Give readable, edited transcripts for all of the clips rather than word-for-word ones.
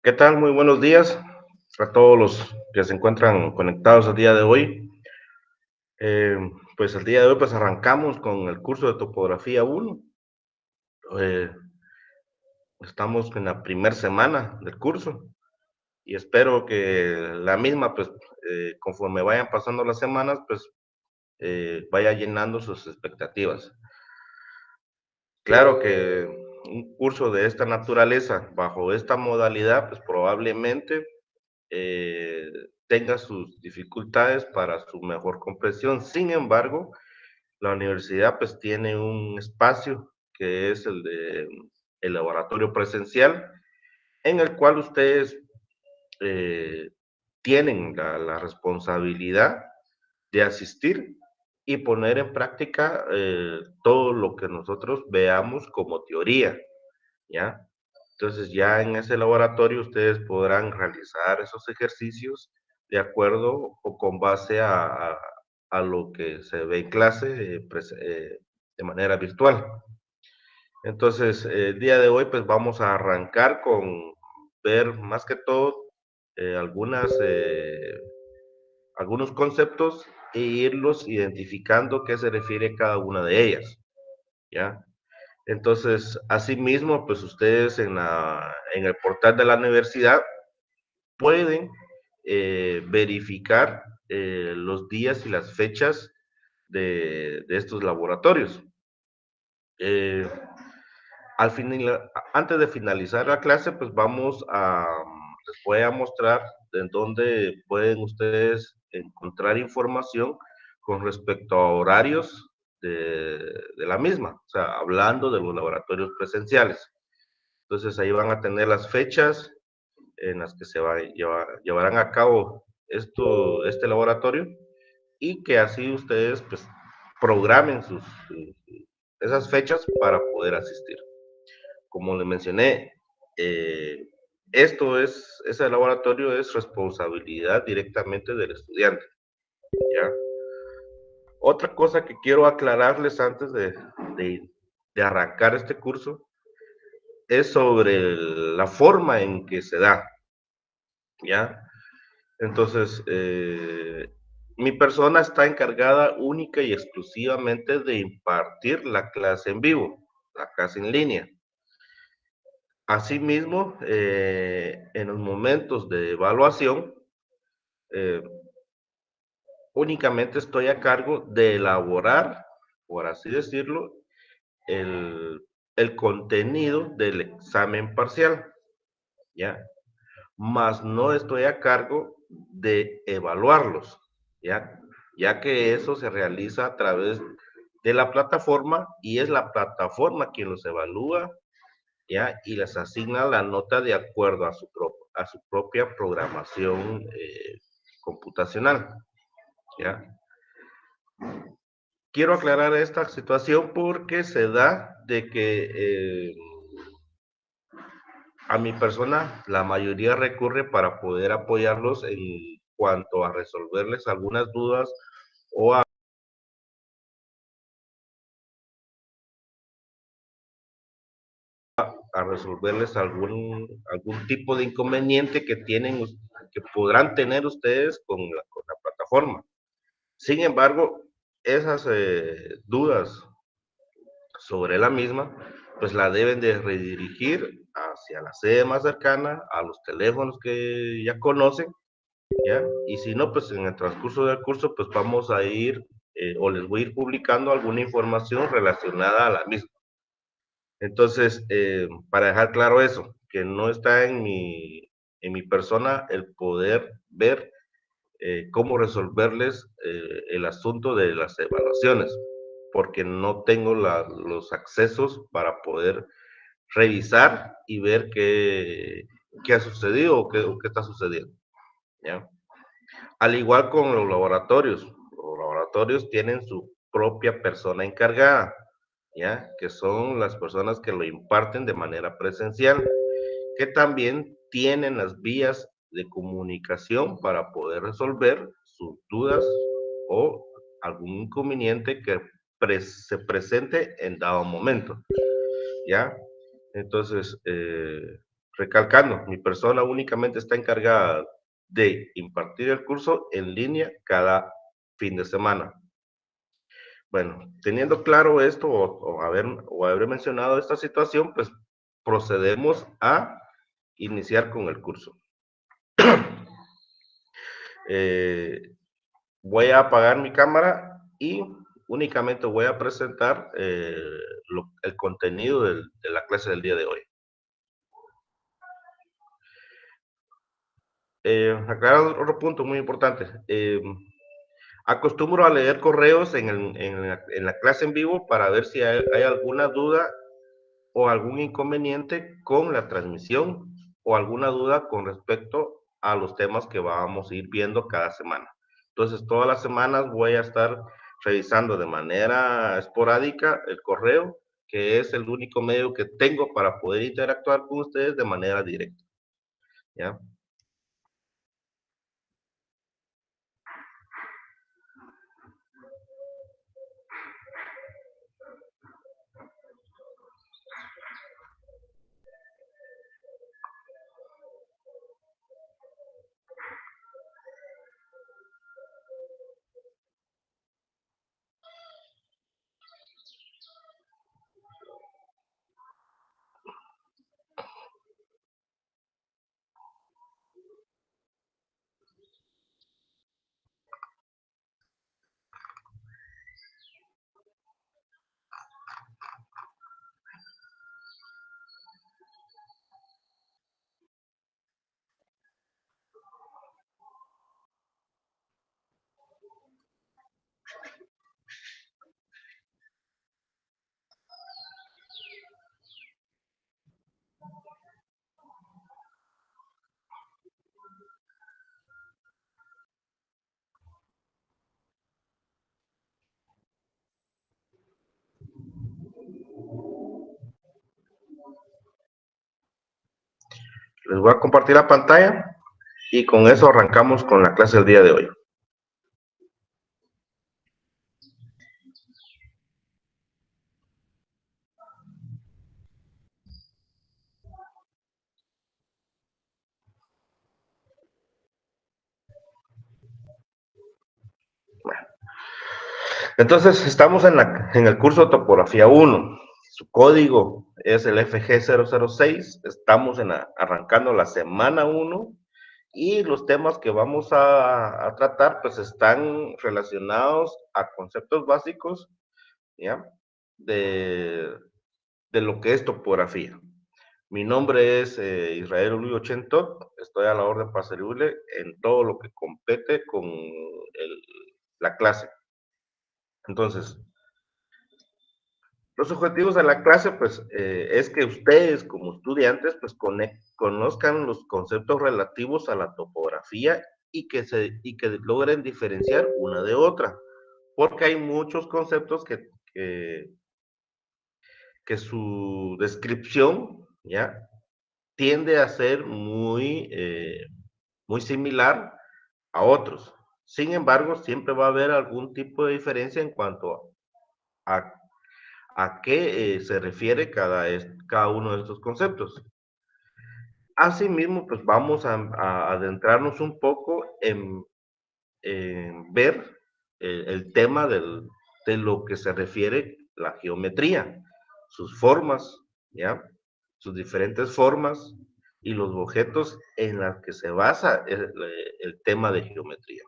¿Qué tal? Muy buenos días a todos los que se encuentran conectados el día de hoy. Eh, pues el día de hoy pues arrancamos con el curso de topografía 1. Eh, Estamos en la primera semana del curso y espero que la misma pues conforme vayan pasando las semanas pues vaya llenando sus expectativas. Claro que un curso de esta naturaleza bajo esta modalidad pues probablemente eh, tenga sus dificultades para su mejor comprensión. Sin embargo, la universidad pues tiene un espacio que es el de el laboratorio presencial, en el cual ustedes eh, tienen la responsabilidad de asistir y poner en práctica todo lo que nosotros veamos como teoría, ¿ya? Entonces ya en ese laboratorio ustedes podrán realizar esos ejercicios de acuerdo o con base a lo que se ve en clase de manera virtual. Entonces, el día de hoy pues vamos a arrancar con ver más que todo algunos conceptos e irlos identificando qué se refiere cada una de ellas, ¿ya? Entonces, asimismo, pues ustedes en el portal de la universidad pueden verificar los días y las fechas de estos laboratorios. Eh, Antes de finalizar la clase, pues les voy a mostrar en dónde pueden ustedes encontrar información con respecto a horarios de la misma, o sea, hablando de los laboratorios presenciales. Entonces ahí van a tener las fechas en las que llevarán a cabo este laboratorio y que así ustedes pues programen esas fechas para poder asistir. Como le mencioné, eh, ese laboratorio es responsabilidad directamente del estudiante, ¿ya? Otra cosa que quiero aclararles antes de arrancar este curso es sobre la forma en que se da, ¿ya? Entonces, mi persona está encargada única y exclusivamente de impartir la clase en vivo, la clase en línea. Asimismo, en los momentos de evaluación, eh, únicamente estoy a cargo de elaborar, por así decirlo, el, el contenido del examen parcial, ¿ya? Mas no estoy a cargo de evaluarlos, ¿ya? Ya que eso se realiza a través de la plataforma y es la plataforma quien los evalúa, ¿ya? Y les asigna la nota de acuerdo a su propia programación computacional, ¿ya? Quiero aclarar esta situación porque se da de que a mi persona la mayoría recurre para poder apoyarlos en cuanto a resolverles algunas dudas o a resolverles algún tipo de inconveniente que tienen, que podrán tener ustedes con la plataforma. Sin embargo, esas dudas sobre la misma, pues la deben de redirigir hacia la sede más cercana, a los teléfonos que ya conocen, ¿ya? Y si no, pues en el transcurso del curso, pues vamos a ir o les voy a ir publicando alguna información relacionada a la misma. Entonces, para dejar claro eso, que no está en mi persona el poder ver cómo resolverles el asunto de las evaluaciones, porque no tengo los accesos para poder revisar y ver qué ha sucedido o qué está sucediendo, ¿ya? Al igual con los laboratorios tienen su propia persona encargada, ¿ya? Que son las personas que lo imparten de manera presencial, que también tienen las vías de comunicación para poder resolver sus dudas o algún inconveniente que se presente en dado momento, ¿ya? Entonces, Recalcando, mi persona únicamente está encargada de impartir el curso en línea cada fin de semana. Bueno, teniendo claro esto o haber mencionado esta situación, pues procedemos a iniciar con el curso. Eh, Voy a apagar mi cámara y únicamente voy a presentar el contenido de la clase del día de hoy. Aclarar otro punto muy importante. Acostumbro a leer correos en la clase en vivo para ver si hay alguna duda o algún inconveniente con la transmisión o alguna duda con respecto a los temas que vamos a ir viendo cada semana. Entonces, todas las semanas voy a estar revisando de manera esporádica el correo, que es el único medio que tengo para poder interactuar con ustedes de manera directa. ¿Ya? Les voy a compartir la pantalla y con eso arrancamos con la clase del día de hoy. Entonces, estamos en el curso de topografía 1. Su código es el FG006. Estamos arrancando la semana 1 y los temas que vamos a tratar pues están relacionados a conceptos básicos, ¿ya? De lo que es topografía. Mi nombre es Israel Luis Chentot. Estoy a la orden para servirle en todo lo que compete con la clase. Entonces, los objetivos de la clase, pues, es que ustedes como estudiantes, pues, conozcan los conceptos relativos a la topografía y que logren diferenciar una de otra, porque hay muchos conceptos que su descripción, ¿ya? Tiende a ser muy similar a otros. Sin embargo, siempre va a haber algún tipo de diferencia en cuanto a qué se refiere cada uno de estos conceptos. Asimismo, pues vamos a adentrarnos un poco en ver el tema de lo que se refiere la geometría, sus formas, ¿ya? Sus diferentes formas y los objetos en los que se basa el tema de geometría.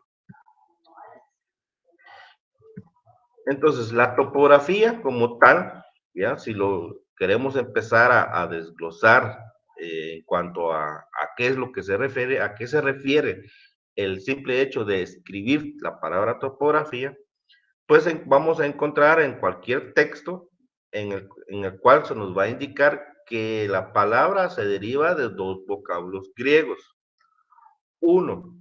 Entonces, la topografía como tal, ya, si lo queremos empezar a desglosar en cuanto a qué es lo que se refiere, a qué se refiere el simple hecho de escribir la palabra topografía, pues vamos a encontrar en cualquier texto en el cual se nos va a indicar que la palabra se deriva de dos vocablos griegos. Uno,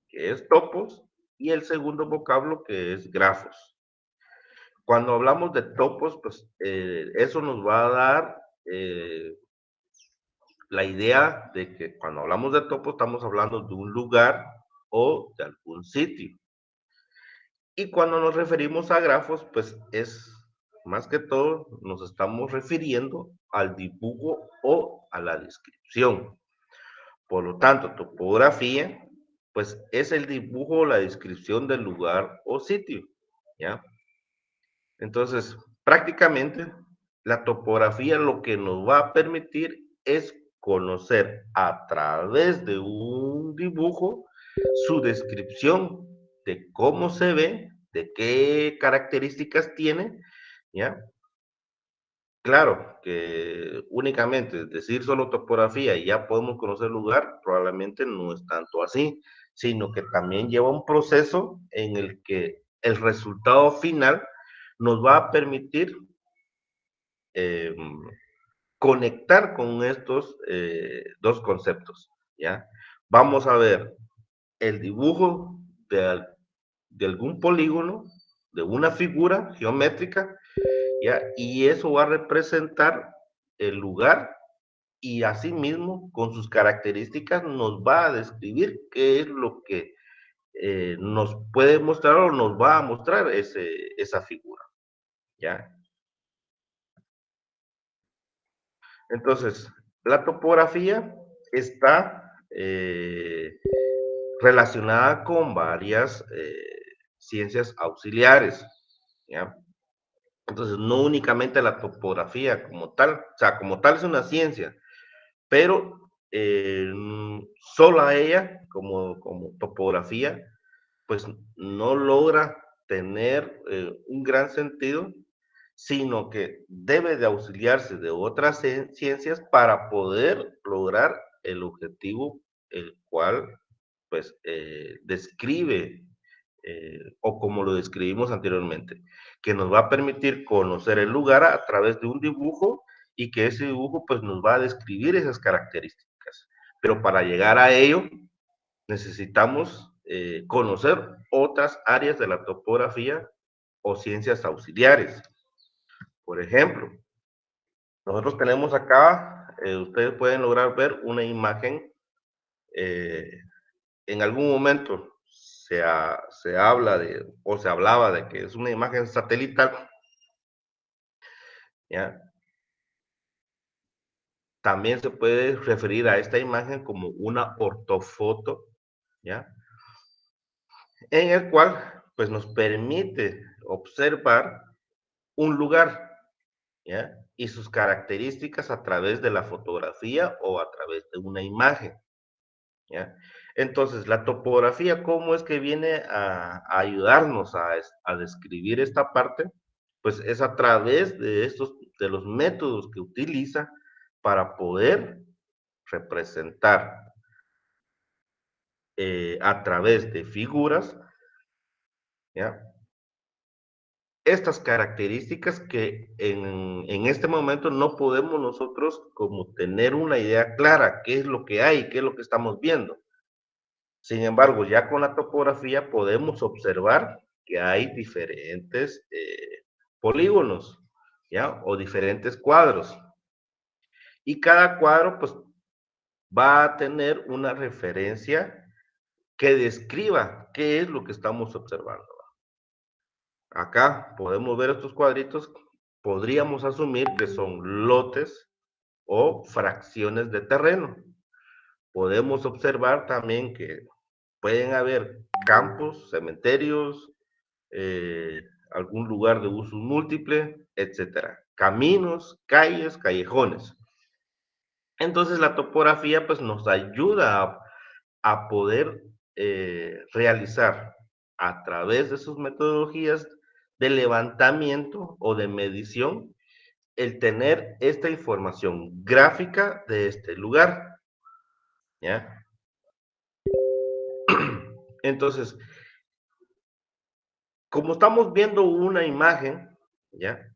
que es topos, y el segundo vocablo que es grafos. Cuando hablamos de topos, pues eso nos va a dar la idea de que cuando hablamos de topos estamos hablando de un lugar o de algún sitio. Y cuando nos referimos a grafos, pues es más que todo nos estamos refiriendo al dibujo o a la descripción. Por lo tanto, topografía, pues es el dibujo o la descripción del lugar o sitio, ¿ya? Entonces, prácticamente, la topografía lo que nos va a permitir es conocer a través de un dibujo su descripción de cómo se ve, de qué características tiene, ¿ya? Claro que únicamente decir solo topografía y ya podemos conocer el lugar, probablemente no es tanto así, sino que también lleva un proceso en el que el resultado final nos va a permitir eh, conectar con estos dos conceptos, ¿ya? Vamos a ver el dibujo de, de algún polígono, de una figura geométrica, ¿ya? Y eso va a representar el lugar y asimismo con sus características nos va a describir qué es lo que nos puede mostrar o nos va a mostrar esa figura, ¿ya? Entonces, la topografía está relacionada con varias ciencias auxiliares, ¿ya? Entonces, no únicamente la topografía como tal, o sea, como tal es una ciencia, pero solo ella, como topografía, pues no logra tener un gran sentido, sino que debe de auxiliarse de otras ciencias para poder lograr el objetivo, el cual pues describe o como lo describimos anteriormente, que nos va a permitir conocer el lugar a través de un dibujo y que ese dibujo pues nos va a describir esas características. Pero para llegar a ello necesitamos conocer otras áreas de la topografía o ciencias auxiliares. Por ejemplo, nosotros tenemos acá, ustedes pueden lograr ver una imagen, eh, en algún momento se habla de, o se hablaba de que es una imagen satelital, ¿ya? También se puede referir a esta imagen como una ortofoto, ¿ya? En el cual, pues, nos permite observar un lugar, ¿ya? Y sus características a través de la fotografía o a través de una imagen, ¿ya? Entonces, la topografía, ¿cómo es que viene a ayudarnos a describir esta parte? Pues es a través de estos, de los métodos que utiliza para poder representar a través de figuras, ¿ya? Estas características que en este momento no podemos nosotros como tener una idea clara, qué es lo que hay, qué es lo que estamos viendo. Sin embargo, ya con la topografía podemos observar que hay diferentes polígonos, ¿ya? O diferentes cuadros. Y cada cuadro, pues, va a tener una referencia que describa qué es lo que estamos observando. Acá podemos ver estos cuadritos, podríamos asumir que son lotes o fracciones de terreno. Podemos observar también que pueden haber campos, cementerios, algún lugar de uso múltiple, etcétera. Caminos, calles, callejones. Entonces la topografía pues nos ayuda a poder realizar a través de sus metodologías de levantamiento o de medición el tener esta información gráfica de este lugar, ¿ya? Entonces, como estamos viendo una imagen, ¿ya?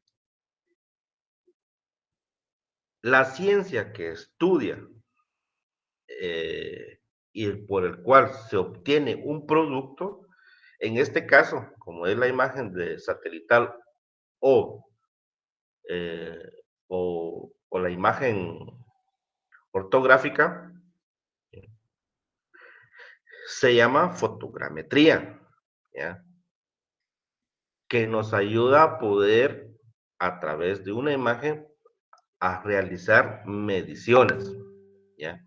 La ciencia que estudia y por el cual se obtiene un producto, en este caso, como es la imagen de satelital o, eh, o la imagen ortográfica, se llama fotogrametría, ¿ya? Que nos ayuda a poder, a través de una imagen, a realizar mediciones, ¿ya?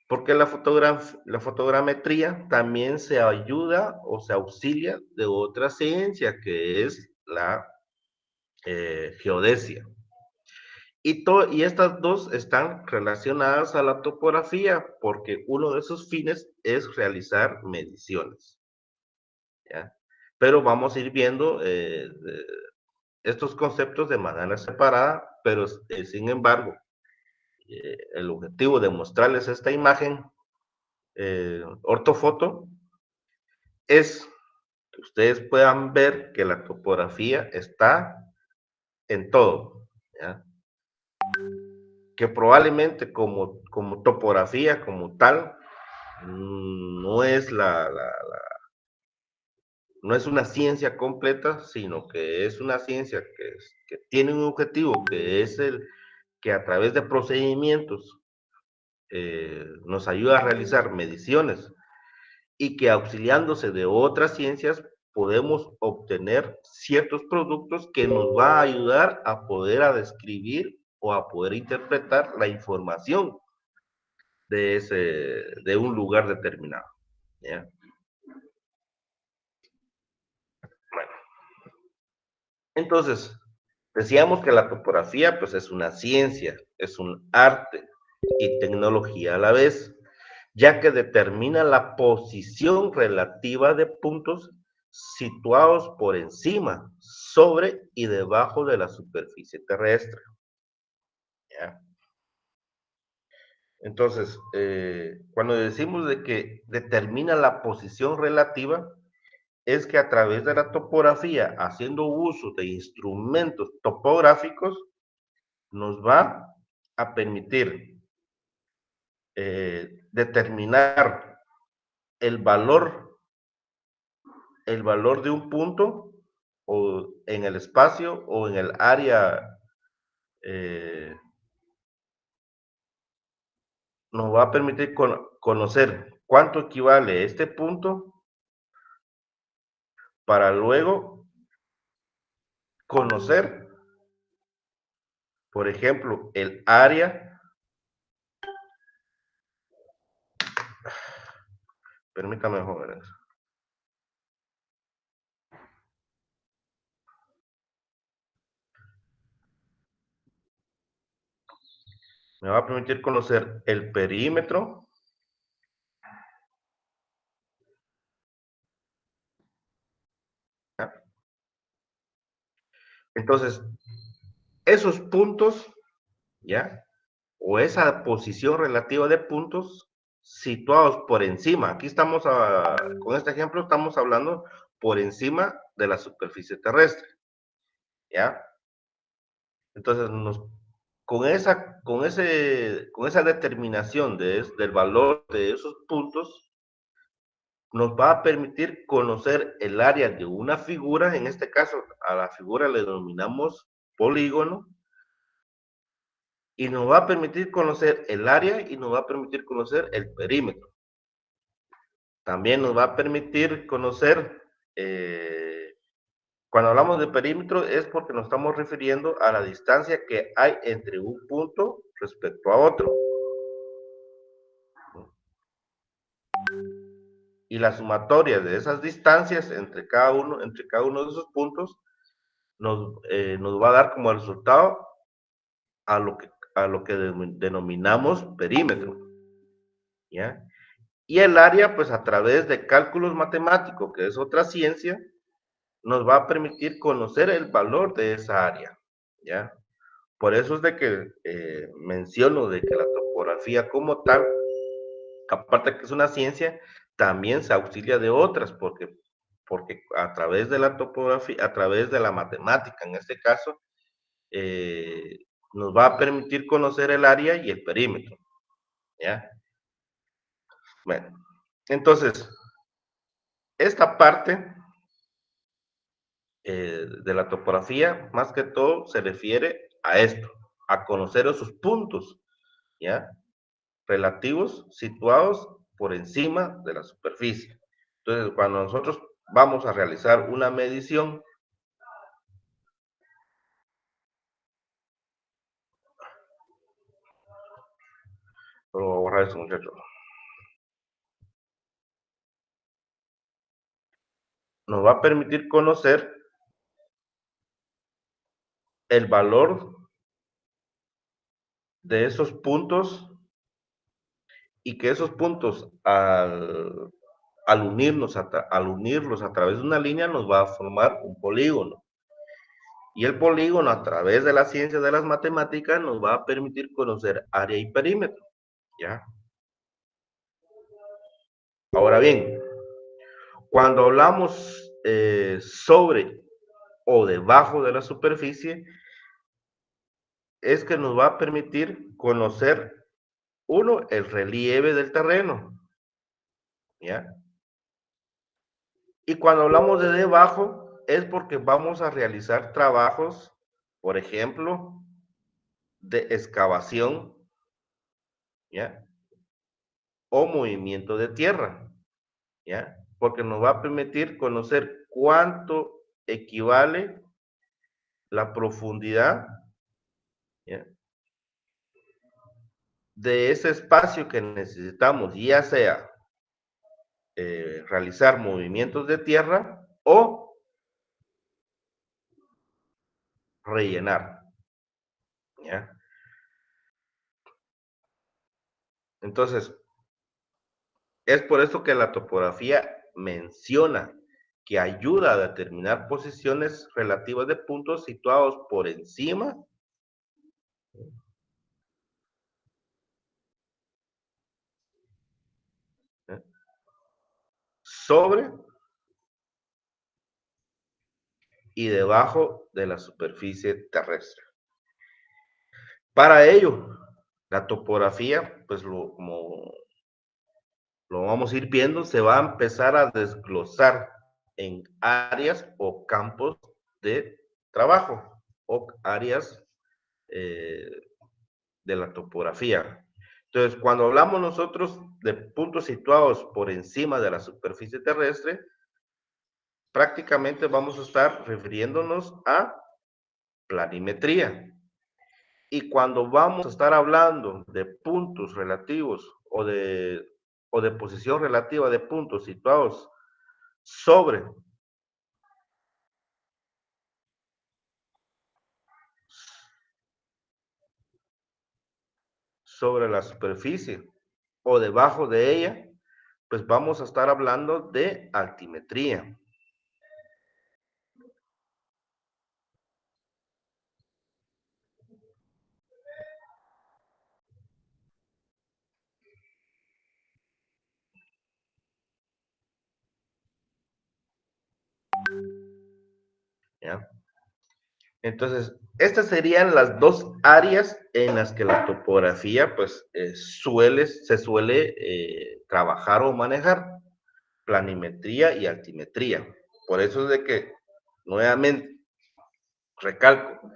Porque la fotogrametría también se ayuda o se auxilia de otra ciencia que es la geodesia. Y estas dos están relacionadas a la topografía porque uno de sus fines es realizar mediciones. ¿Ya? Pero vamos a ir viendo estos conceptos de manera separada, pero sin embargo, el objetivo de mostrarles esta imagen ortofoto es que ustedes puedan ver que la topografía está en todo, ¿ya? Que probablemente como topografía, como tal, no es no es una ciencia completa, sino que es una ciencia que tiene un objetivo, que es el que a través de procedimientos nos ayuda a realizar mediciones y que auxiliándose de otras ciencias podemos obtener ciertos productos que nos va a ayudar a poder a describir o a poder interpretar la información de un lugar determinado. ¿Ya? Bueno, entonces, decíamos que la topografía pues es una ciencia, es un arte y tecnología a la vez, ya que determina la posición relativa de puntos situados por encima, sobre y debajo de la superficie terrestre. ¿Ya? Entonces, cuando decimos de que determina la posición relativa, es que a través de la topografía, haciendo uso de instrumentos topográficos, nos va a permitir determinar el valor, el valor de un punto o en el espacio o en el área, eh, nos va a permitir conocer cuánto equivale este punto para luego conocer, por ejemplo, el área. Permítame, jóvenes. Me va a permitir conocer el perímetro. ¿Ya? Entonces, esos puntos, ¿ya? O esa posición relativa de puntos situados por encima. Aquí estamos, con este ejemplo, estamos hablando por encima de la superficie terrestre, ¿ya? Entonces, con esa determinación del valor de esos puntos, nos va a permitir conocer el área de una figura, en este caso a la figura le denominamos polígono, y nos va a permitir conocer el área y nos va a permitir conocer el perímetro. También nos va a permitir conocer, cuando hablamos de perímetro es porque nos estamos refiriendo a la distancia que hay entre un punto respecto a otro. Y la sumatoria de esas distancias entre cada uno de esos puntos nos va a dar como resultado a lo que denominamos perímetro. ¿Ya? Y el área, pues a través de cálculos matemáticos, que es otra ciencia, nos va a permitir conocer el valor de esa área. ¿Ya? Por eso es de que menciono de que la topografía como tal, aparte que es una ciencia, también se auxilia de otras, porque a través de la topografía, a través de la matemática en este caso, eh, nos va a permitir conocer el área y el perímetro, ¿ya? Bueno, entonces, esta parte de la topografía, más que todo, se refiere a esto, a conocer esos puntos, ¿ya? Relativos, situados por encima de la superficie. Entonces, cuando nosotros vamos a realizar una medición, pero voy a borrar eso, muchachos. nos va a permitir conocer el valor de esos puntos y que esos puntos al unirlos a través de una línea nos va a formar un polígono. Y el polígono a través de la ciencia de las matemáticas nos va a permitir conocer área y perímetro. ¿Ya? Ahora bien, cuando hablamos sobre o debajo de la superficie, es que nos va a permitir conocer, uno, el relieve del terreno, ¿ya? Y cuando hablamos de debajo, es porque vamos a realizar trabajos, por ejemplo, de excavación, ¿ya? O movimiento de tierra, ¿ya? Porque nos va a permitir conocer cuánto equivale la profundidad, ¿ya? De ese espacio que necesitamos, ya sea realizar movimientos de tierra o rellenar, ¿ya? Entonces, es por eso que la topografía menciona que ayuda a determinar posiciones relativas de puntos situados por encima, ¿eh? Sobre y debajo de la superficie terrestre. Para ello, la topografía, pues como lo vamos a ir viendo, se va a empezar a desglosar en áreas o campos de trabajo o áreas eh, de la topografía. Entonces, cuando hablamos nosotros de puntos situados por encima de la superficie terrestre, prácticamente vamos a estar refiriéndonos a planimetría. Y cuando vamos a estar hablando de puntos relativos o de posición relativa de puntos situados sobre, sobre la superficie o debajo de ella, pues vamos a estar hablando de altimetría. ¿Ya? Entonces, estas serían las dos áreas en las que la topografía pues se suele trabajar o manejar, planimetría y altimetría. Por eso es de que, nuevamente, recalco,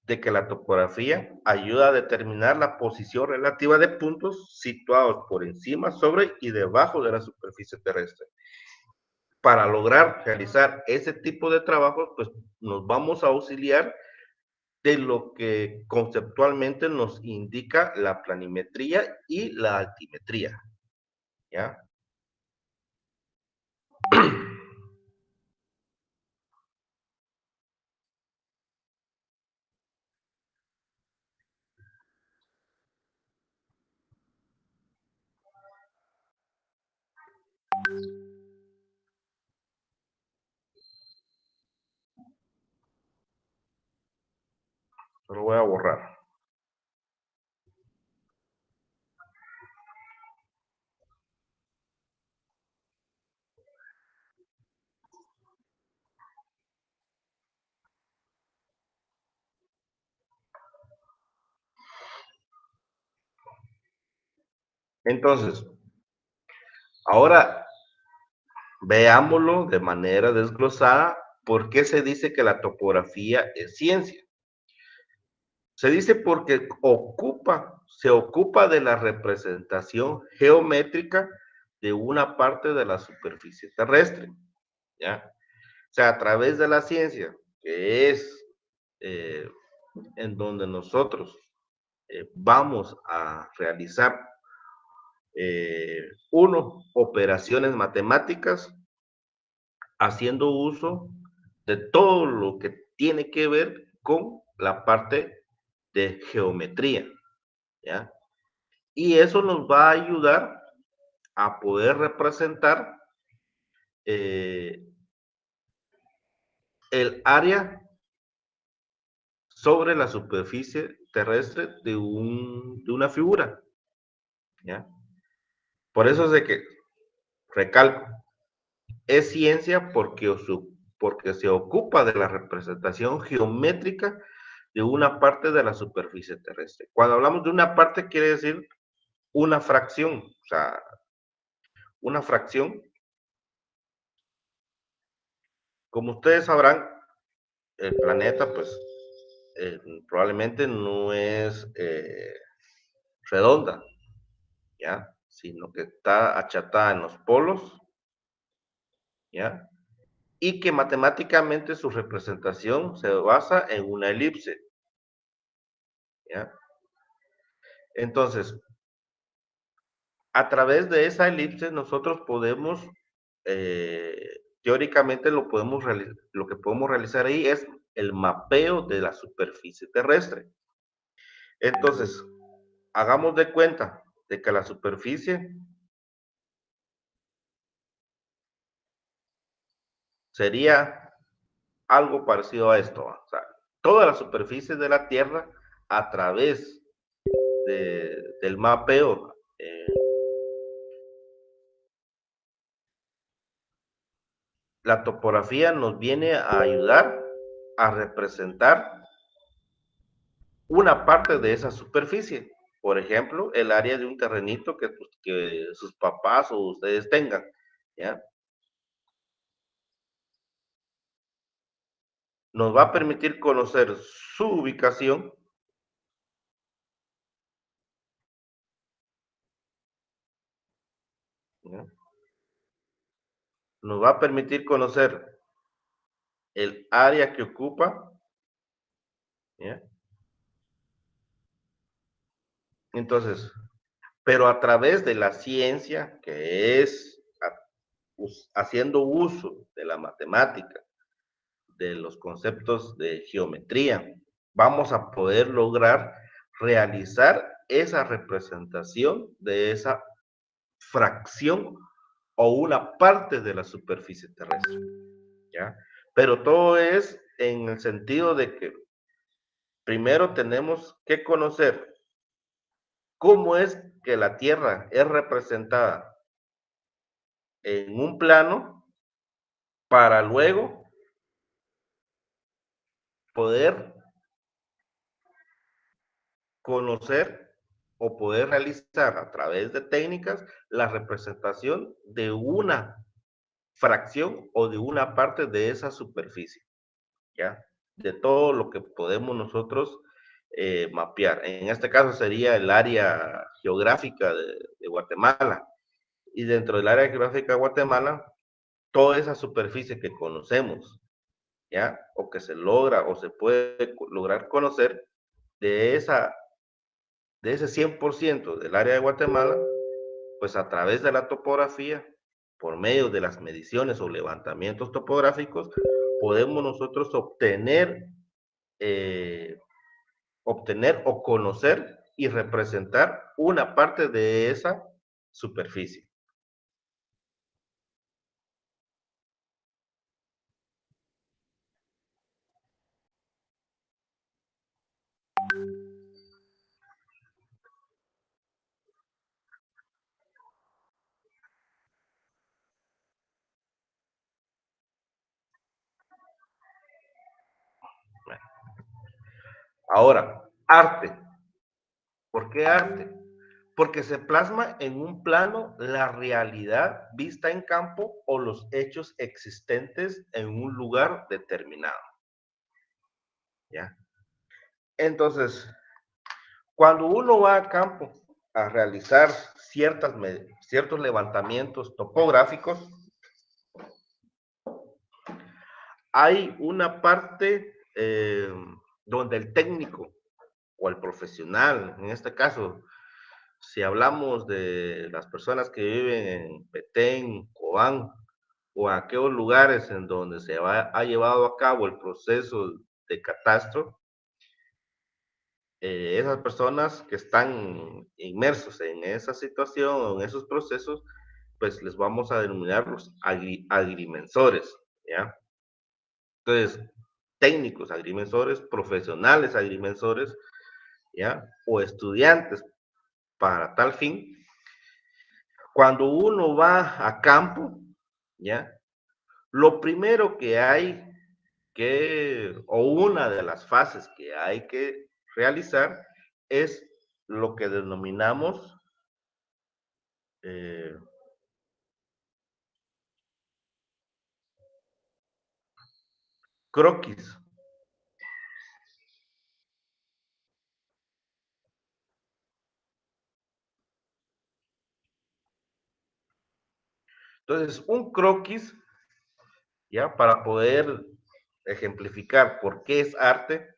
de que la topografía ayuda a determinar la posición relativa de puntos situados por encima, sobre y debajo de la superficie terrestre. Para lograr realizar ese tipo de trabajos, pues nos vamos a auxiliar de lo que conceptualmente nos indica la planimetría y la altimetría, ¿ya? Lo voy a borrar. Entonces, ahora veámoslo de manera desglosada. ¿Por qué se dice que la topografía es ciencia? Se dice porque se ocupa de la representación geométrica de una parte de la superficie terrestre, ¿ya? O sea, a través de la ciencia, que es eh, en donde nosotros vamos a realizar, uno, operaciones matemáticas, haciendo uso de todo lo que tiene que ver con la parte de geometría, ¿ya? Y eso nos va a ayudar a poder representar eh, el área sobre la superficie terrestre de una figura, ¿ya? Por eso es de que, recalco, es ciencia porque se ocupa de la representación geométrica de una parte de la superficie terrestre. Cuando hablamos de una parte, quiere decir una fracción, o sea, una fracción. Como ustedes sabrán, el planeta, pues, probablemente no es redonda, ¿ya? Sino que está achatada en los polos, ¿ya? Y que matemáticamente su representación se basa en una elipse, ¿ya? Entonces, a través de esa elipse nosotros podemos, teóricamente lo que podemos realizar ahí es el mapeo de la superficie terrestre. Entonces, hagamos de cuenta de que la superficie sería algo parecido a esto. O sea, toda la superficie de la Tierra a través del mapeo. La topografía nos viene a ayudar a representar una parte de esa superficie. Por ejemplo, el área de un terrenito que sus papás o ustedes tengan, ¿ya? Nos va a permitir conocer su ubicación, ¿ya? Nos va a permitir conocer el área que ocupa, ¿ya? Entonces, pero a través de la ciencia, que es haciendo uso de la matemática, de los conceptos de geometría, vamos a poder lograr realizar esa representación de esa fracción o una parte de la superficie terrestre, ¿ya? Pero todo es en el sentido de que primero tenemos que conocer cómo es que la Tierra es representada en un plano para luego poder conocer o poder realizar a través de técnicas la representación de una fracción o de una parte de esa superficie, ¿ya? De todo lo que podemos nosotros mapear. En este caso sería el área geográfica de Guatemala. Y dentro del área geográfica de Guatemala, toda esa superficie que conocemos, ¿ya? O que se logra o se puede lograr conocer de, esa, de ese 100% del área de Guatemala, pues a través de la topografía, por medio de las mediciones o levantamientos topográficos, podemos nosotros obtener o conocer y representar una parte de esa superficie. Ahora, arte. ¿Por qué arte? Porque se plasma en un plano la realidad vista en campo o los hechos existentes en un lugar determinado, ¿ya? Entonces, cuando uno va a campo a realizar ciertos levantamientos topográficos, hay una parte donde el técnico o el profesional, en este caso, si hablamos de las personas que viven en Petén, Cobán, o a aquellos lugares en donde ha llevado a cabo el proceso de catastro, esas personas que están inmersos en esa situación o en esos procesos, pues les vamos a denominar los agrimensores, ¿ya? Entonces, técnicos agrimensores, profesionales agrimensores, ¿ya? O estudiantes para tal fin. Cuando uno va a campo, ¿ya? Lo primero que hay o una de las fases que hay que realizar es lo que denominamos eh, croquis. Entonces, un croquis, ya para poder ejemplificar por qué es arte,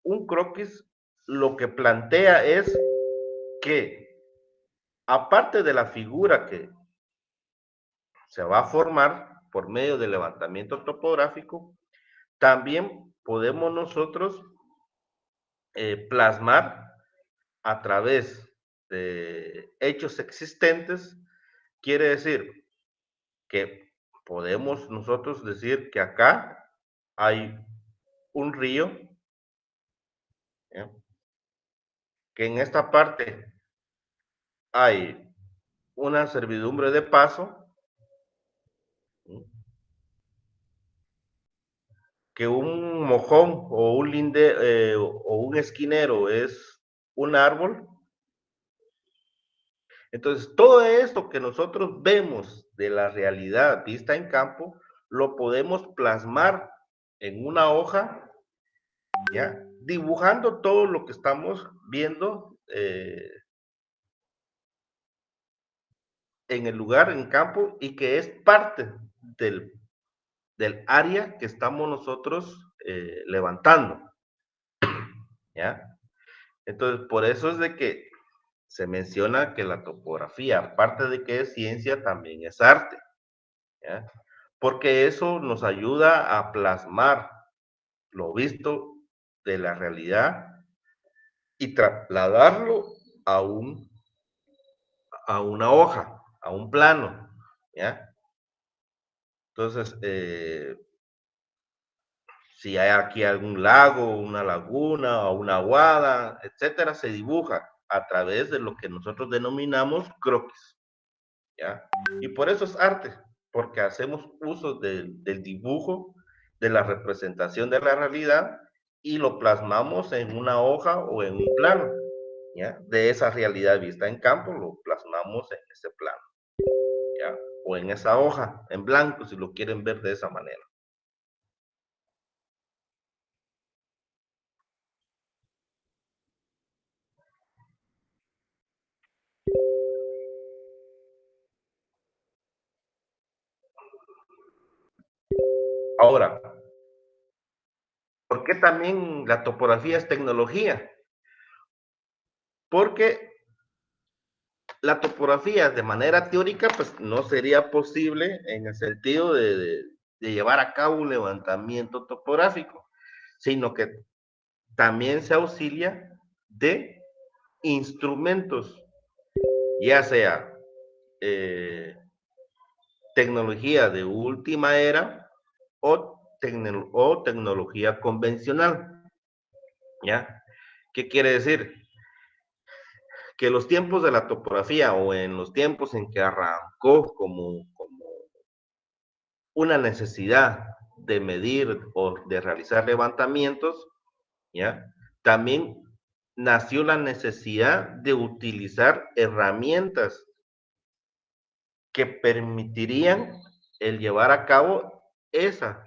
un croquis lo que plantea es que, aparte de la figura que se va a formar por medio del levantamiento topográfico, también podemos nosotros plasmar a través de hechos existentes, quiere decir que podemos nosotros decir que acá hay un río, ¿ya? Que en esta parte hay una servidumbre de paso, ¿sí? Que un mojón o un linde o un esquinero es un árbol. Entonces, todo esto que nosotros vemos de la realidad vista en campo, lo podemos plasmar en una hoja, ¿ya? Dibujando todo lo que estamos viendo en el lugar, en campo, y que es parte del, del área que estamos nosotros levantando, ¿ya? Entonces, por eso es de que se menciona que la topografía, aparte de que es ciencia, también es arte, ¿ya? Porque eso nos ayuda a plasmar lo visto de la realidad y trasladarlo a, a una hoja, a un plano, ¿ya? Entonces, si hay aquí algún lago, una laguna o una aguada, etcétera, se dibuja a través de lo que nosotros denominamos croquis, ¿ya? Y por eso es arte, porque hacemos uso del dibujo, de la representación de la realidad y lo plasmamos en una hoja o en un plano, ¿ya? De esa realidad vista en campo, lo plasmamos en ese plano, ¿ya? O en esa hoja, en blanco, si lo quieren ver de esa manera. Ahora, ¿por qué también la topografía es tecnología? Porque la topografía de manera teórica, pues no sería posible en el sentido de llevar a cabo un levantamiento topográfico, sino que también se auxilia de instrumentos, ya sea eh, tecnología de última era o tecnología convencional, ¿ya? ¿Qué quiere decir? Que los tiempos de la topografía o en los tiempos en que arrancó como una necesidad de medir o de realizar levantamientos, ¿ya? También nació la necesidad de utilizar herramientas que permitirían el llevar a cabo esa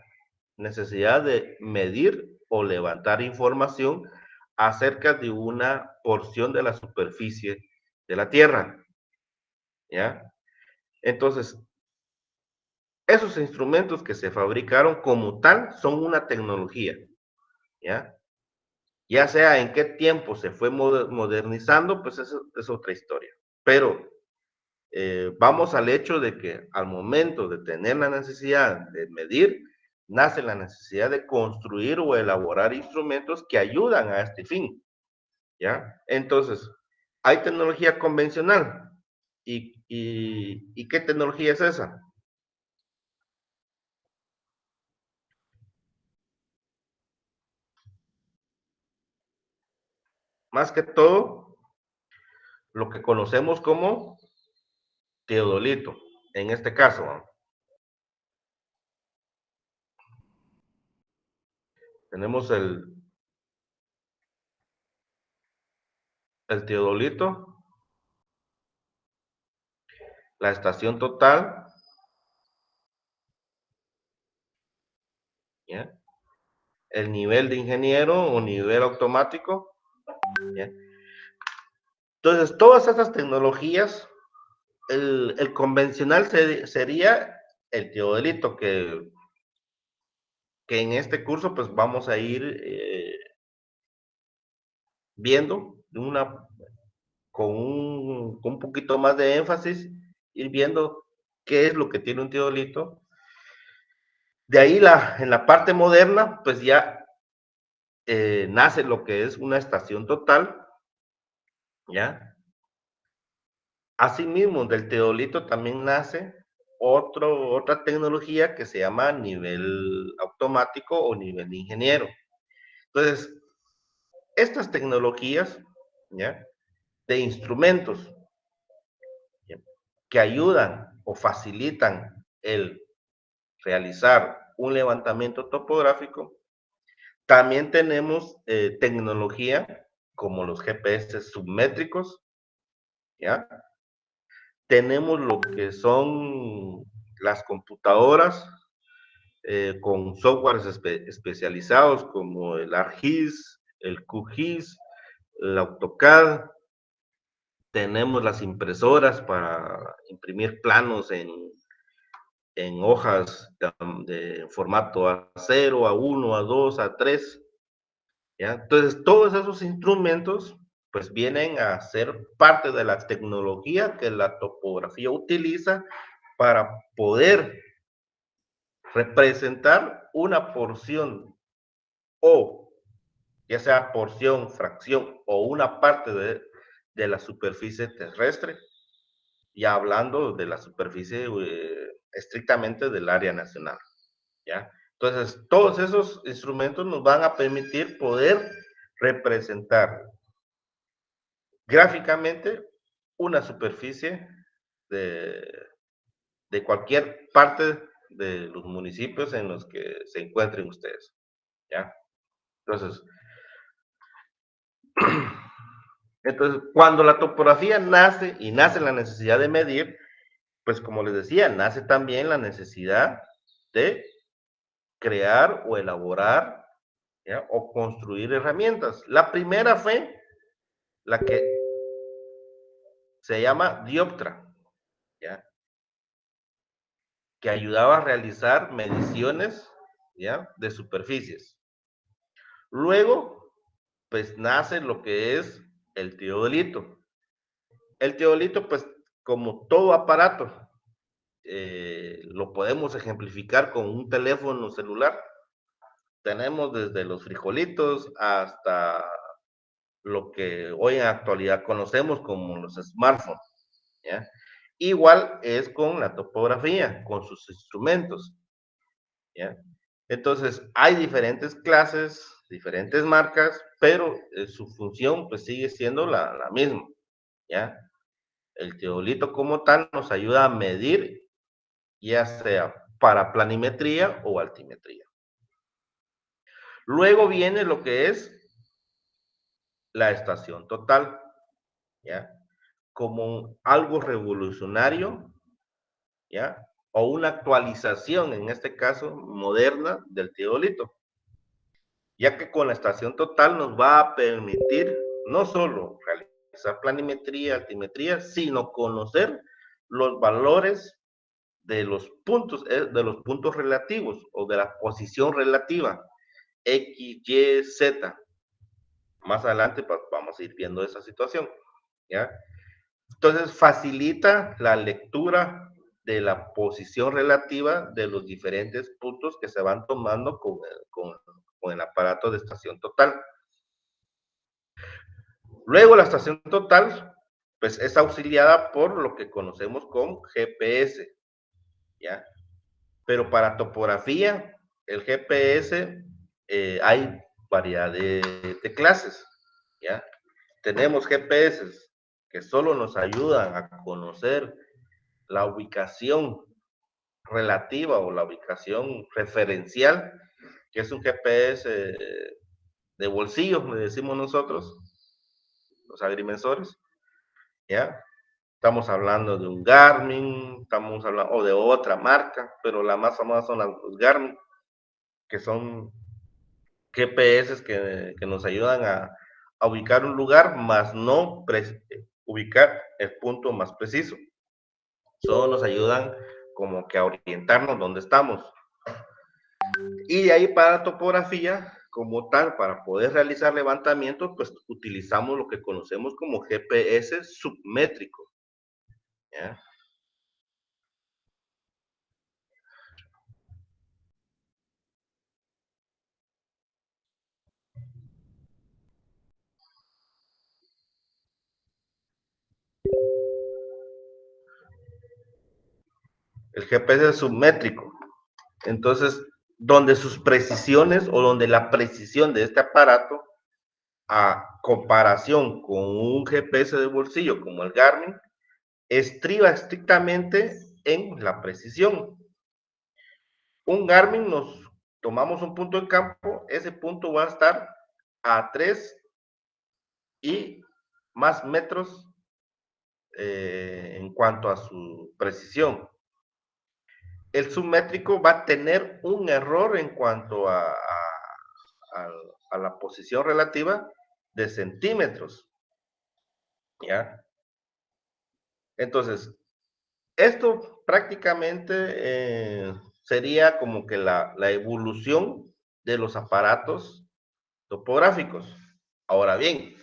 necesidad de medir o levantar información acerca de una porción de la superficie de la Tierra, ¿ya? Entonces, esos instrumentos que se fabricaron como tal son una tecnología, ¿ya? Ya sea en qué tiempo se fue modernizando, pues eso es otra historia. Pero vamos al hecho de que al momento de tener la necesidad de medir, nace la necesidad de construir o elaborar instrumentos que ayudan a este fin, ¿ya? Entonces, hay tecnología convencional. ¿Y qué tecnología es esa? Más que todo, lo que conocemos como teodolito, en este caso, ¿no? Tenemos el teodolito, la estación total, ¿ya? El nivel de ingeniero o nivel automático, ¿ya? Entonces, todas estas tecnologías, el convencional sería el teodolito, que en este curso pues vamos a ir viendo con un poquito más de énfasis, ir viendo qué es lo que tiene un teodolito. De ahí en la parte moderna, pues ya nace lo que es una estación total, ¿ya? Asimismo, del teodolito también nace otra tecnología que se llama nivel automático o nivel de ingeniero. Entonces, estas tecnologías, ¿ya? De instrumentos, ¿ya? Que ayudan o facilitan el realizar un levantamiento topográfico. También tenemos tecnología como los GPS submétricos, ¿ya? Tenemos lo que son las computadoras con softwares especializados como el ArcGIS, el QGIS, el AutoCAD. Tenemos las impresoras para imprimir planos en hojas de formato A0, A1, A2, A3. ¿Ya? Entonces, todos esos instrumentos pues vienen a ser parte de la tecnología que la topografía utiliza para poder representar una porción o ya sea porción, fracción o una parte de la superficie terrestre, ya hablando de la superficie estrictamente del área nacional, ¿ya? Entonces, todos esos instrumentos nos van a permitir poder representar gráficamente una superficie de, de cualquier parte de los municipios en los que se encuentren ustedes, ¿ya? Entonces, entonces, cuando la topografía nace y nace la necesidad de medir, pues como les decía, nace también la necesidad de crear o elaborar, ¿ya? O construir herramientas. La primera fue la que se llama dioptra, ¿ya? Que ayudaba a realizar mediciones, ¿ya? De superficies. Luego, pues nace lo que es el teodolito. El teodolito, pues como todo aparato, lo podemos ejemplificar con un teléfono celular. Tenemos desde los frijolitos hasta lo que hoy en actualidad conocemos como los smartphones, ¿ya? Igual es con la topografía, con sus instrumentos, ¿ya? Entonces, hay diferentes clases, diferentes marcas, pero su función pues sigue siendo la misma, ¿ya? El teodolito como tal nos ayuda a medir, ya sea para planimetría o altimetría. Luego viene lo que es la estación total, ¿ya? Como algo revolucionario, ¿ya? O una actualización, en este caso, moderna del teodolito, ya que con la estación total nos va a permitir no solo realizar planimetría, altimetría, sino conocer los valores de los puntos relativos o de la posición relativa, X, Y, Z. Más adelante pues, vamos a ir viendo esa situación, ¿ya? Entonces facilita la lectura de la posición relativa de los diferentes puntos que se van tomando con el aparato de estación total. Luego la estación total, pues es auxiliada por lo que conocemos como GPS, ¿ya? Pero para topografía, el GPS, hay variedad de clases, ¿ya? Tenemos GPS que solo nos ayudan a conocer la ubicación relativa o la ubicación referencial, que es un GPS de bolsillo, le decimos nosotros, los agrimensores, ¿ya? Estamos hablando de un Garmin, estamos hablando o de otra marca, pero la más famosa son los Garmin, que son GPS que nos ayudan a ubicar un lugar, más no ubicar el punto más preciso. Solo nos ayudan como que a orientarnos dónde estamos. Y de ahí para la topografía, como tal, para poder realizar levantamientos, pues utilizamos lo que conocemos como GPS submétrico, ¿ya? El GPS es submétrico. Entonces, donde sus precisiones o donde la precisión de este aparato, a comparación con un GPS de bolsillo como el Garmin, estriba estrictamente en la precisión. Un Garmin nos tomamos un punto en campo, ese punto va a estar a 3 y más metros en cuanto a su precisión. El submétrico va a tener un error en cuanto a la posición relativa de centímetros, ¿ya? Entonces, esto prácticamente sería como que la evolución de los aparatos topográficos. Ahora bien,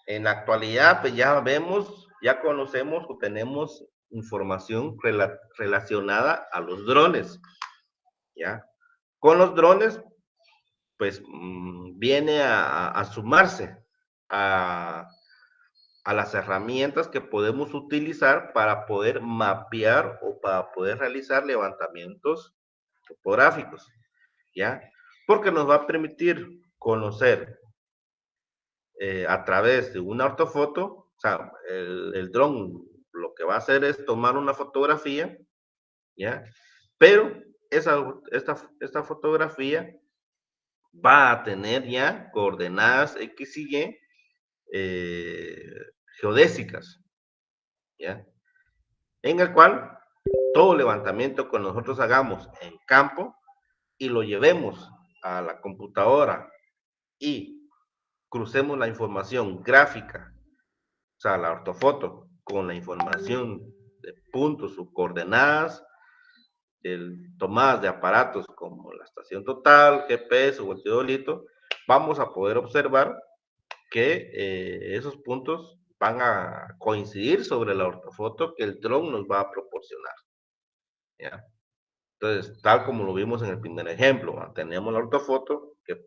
en la actualidad, pues ya vemos, ya conocemos o tenemos información relacionada a los drones, ¿ya? Con los drones, pues viene a sumarse a, a las herramientas que podemos utilizar para poder mapear o para poder realizar levantamientos topográficos, ¿ya? Porque nos va a permitir conocer a través de una ortofoto, o sea, el dron lo que va a hacer es tomar una fotografía, ¿ya? Pero esta fotografía va a tener ya coordenadas X y Y eh, geodésicas, ¿ya? En el cual todo levantamiento que nosotros hagamos en campo y lo llevemos a la computadora y crucemos la información gráfica, o sea, la ortofoto, con la información de puntos o coordenadas, tomadas de aparatos como la estación total, GPS o el teodolito, vamos a poder observar que esos puntos van a coincidir sobre la ortofoto que el dron nos va a proporcionar, ¿ya? Entonces, tal como lo vimos en el primer ejemplo, ¿va? Tenemos la ortofoto que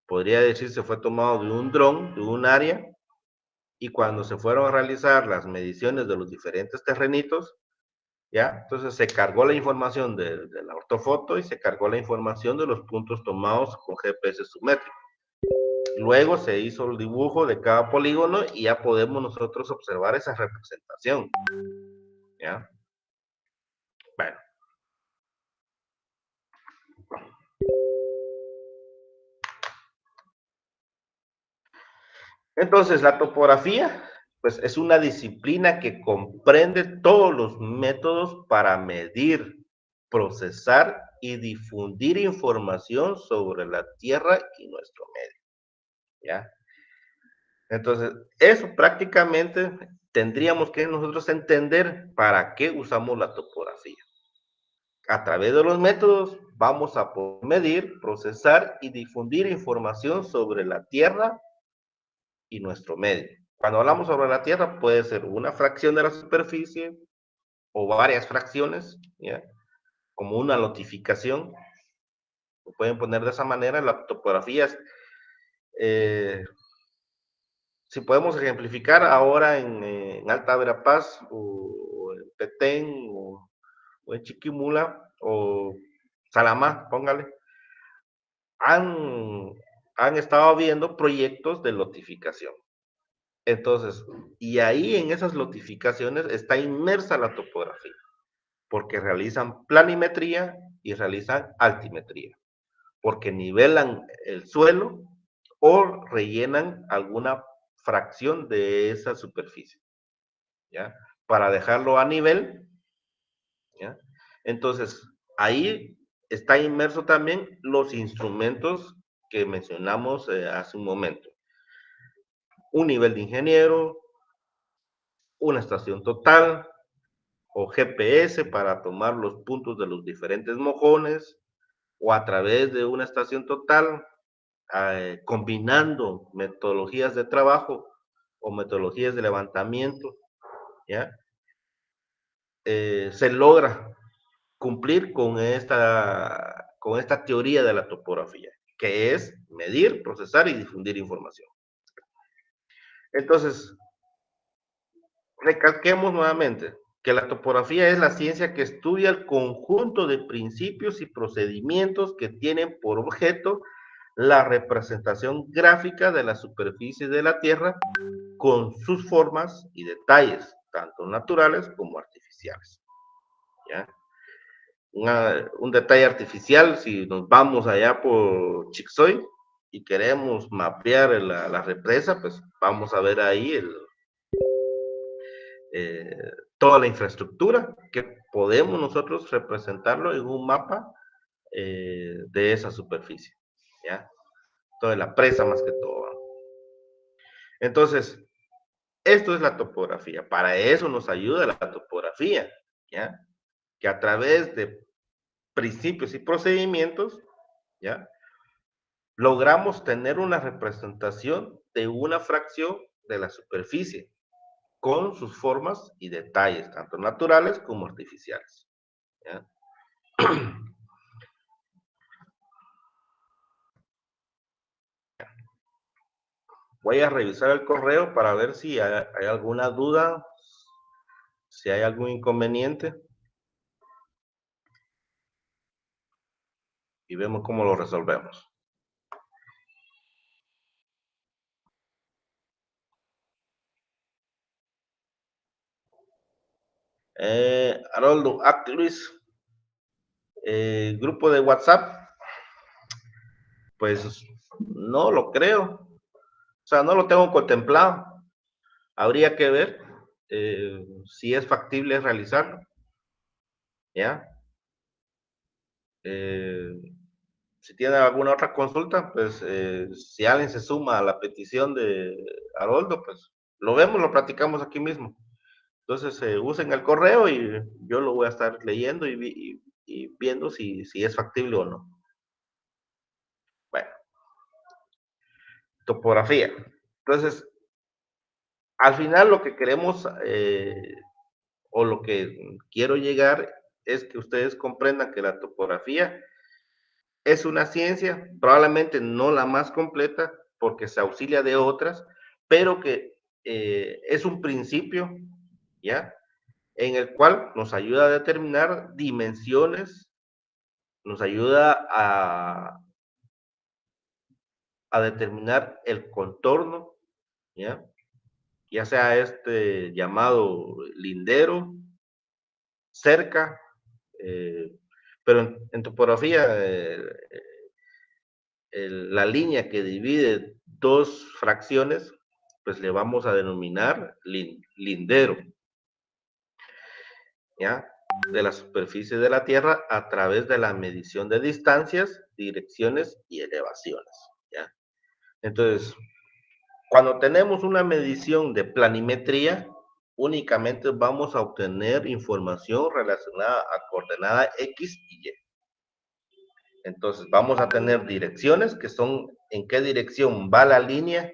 podría decirse fue tomado de un dron, de un área, y cuando se fueron a realizar las mediciones de los diferentes terrenitos, ¿ya? Entonces se cargó la información de la ortofoto y se cargó la información de los puntos tomados con GPS submétrico. Luego se hizo el dibujo de cada polígono y ya podemos nosotros observar esa representación, ¿ya? Bueno. Entonces, la topografía, pues es una disciplina que comprende todos los métodos para medir, procesar y difundir información sobre la Tierra y nuestro medio, ¿ya? Entonces, eso prácticamente tendríamos que nosotros entender para qué usamos la topografía. A través de los métodos vamos a poder medir, procesar y difundir información sobre la Tierra y nuestro medio. Cuando hablamos sobre la Tierra, puede ser una fracción de la superficie o varias fracciones, ¿ya? Como una lotificación, lo pueden poner de esa manera. La topografía es, si podemos ejemplificar ahora en Alta Verapaz o en Petén o en Chiquimula o Salamá, póngale, han, han estado viendo proyectos de lotificación. Entonces, y ahí en esas lotificaciones está inmersa la topografía, porque realizan planimetría y realizan altimetría, porque nivelan el suelo o rellenan alguna fracción de esa superficie, ¿ya? Para dejarlo a nivel, ¿ya? Entonces, ahí está inmerso también los instrumentos que mencionamos hace un momento. Un nivel de ingeniero, una estación total o GPS para tomar los puntos de los diferentes mojones o a través de una estación total, combinando metodologías de trabajo o metodologías de levantamiento, ¿ya? Se logra cumplir con esta teoría de la topografía, que es medir, procesar y difundir información. Entonces, recalquemos nuevamente que la topografía es la ciencia que estudia el conjunto de principios y procedimientos que tienen por objeto la representación gráfica de la superficie de la Tierra con sus formas y detalles, tanto naturales como artificiales. ¿Ya? Un detalle artificial, si nos vamos allá por Chixoy y queremos mapear la represa, pues vamos a ver ahí eh, toda la infraestructura que podemos nosotros representarlo en un mapa de esa superficie, ¿ya? Toda la presa más que todo. Entonces, esto es la topografía. Para eso nos ayuda la topografía, ¿ya? Que a través de principios y procedimientos, ¿ya? Logramos tener una representación de una fracción de la superficie con sus formas y detalles, tanto naturales como artificiales, ¿ya? Voy a revisar el correo para ver si hay alguna duda, si hay algún inconveniente y vemos cómo lo resolvemos. Haroldo, Luis, grupo de WhatsApp, pues no lo creo, o sea, no lo tengo contemplado. Habría que ver si es factible realizarlo, ¿ya? Eh, si tiene alguna otra consulta, pues si alguien se suma a la petición de Haroldo, pues lo vemos, lo platicamos aquí mismo. Entonces, usen el correo y yo lo voy a estar leyendo y viendo si es factible o no. Bueno, topografía. Entonces, al final lo que queremos o lo que quiero llegar es que ustedes comprendan que la topografía es una ciencia, probablemente no la más completa porque se auxilia de otras, pero que es un principio, ¿ya? En el cual nos ayuda a determinar dimensiones, nos ayuda a determinar el contorno, ¿ya? Ya sea este llamado lindero, cerca, eh, pero en topografía la línea que divide dos fracciones, pues le vamos a denominar lindero, ¿ya? De la superficie de la Tierra a través de la medición de distancias, direcciones y elevaciones, ¿ya? Entonces, cuando tenemos una medición de planimetría, únicamente vamos a obtener información relacionada a coordenada X y Y. Entonces, vamos a tener direcciones que son en qué dirección va la línea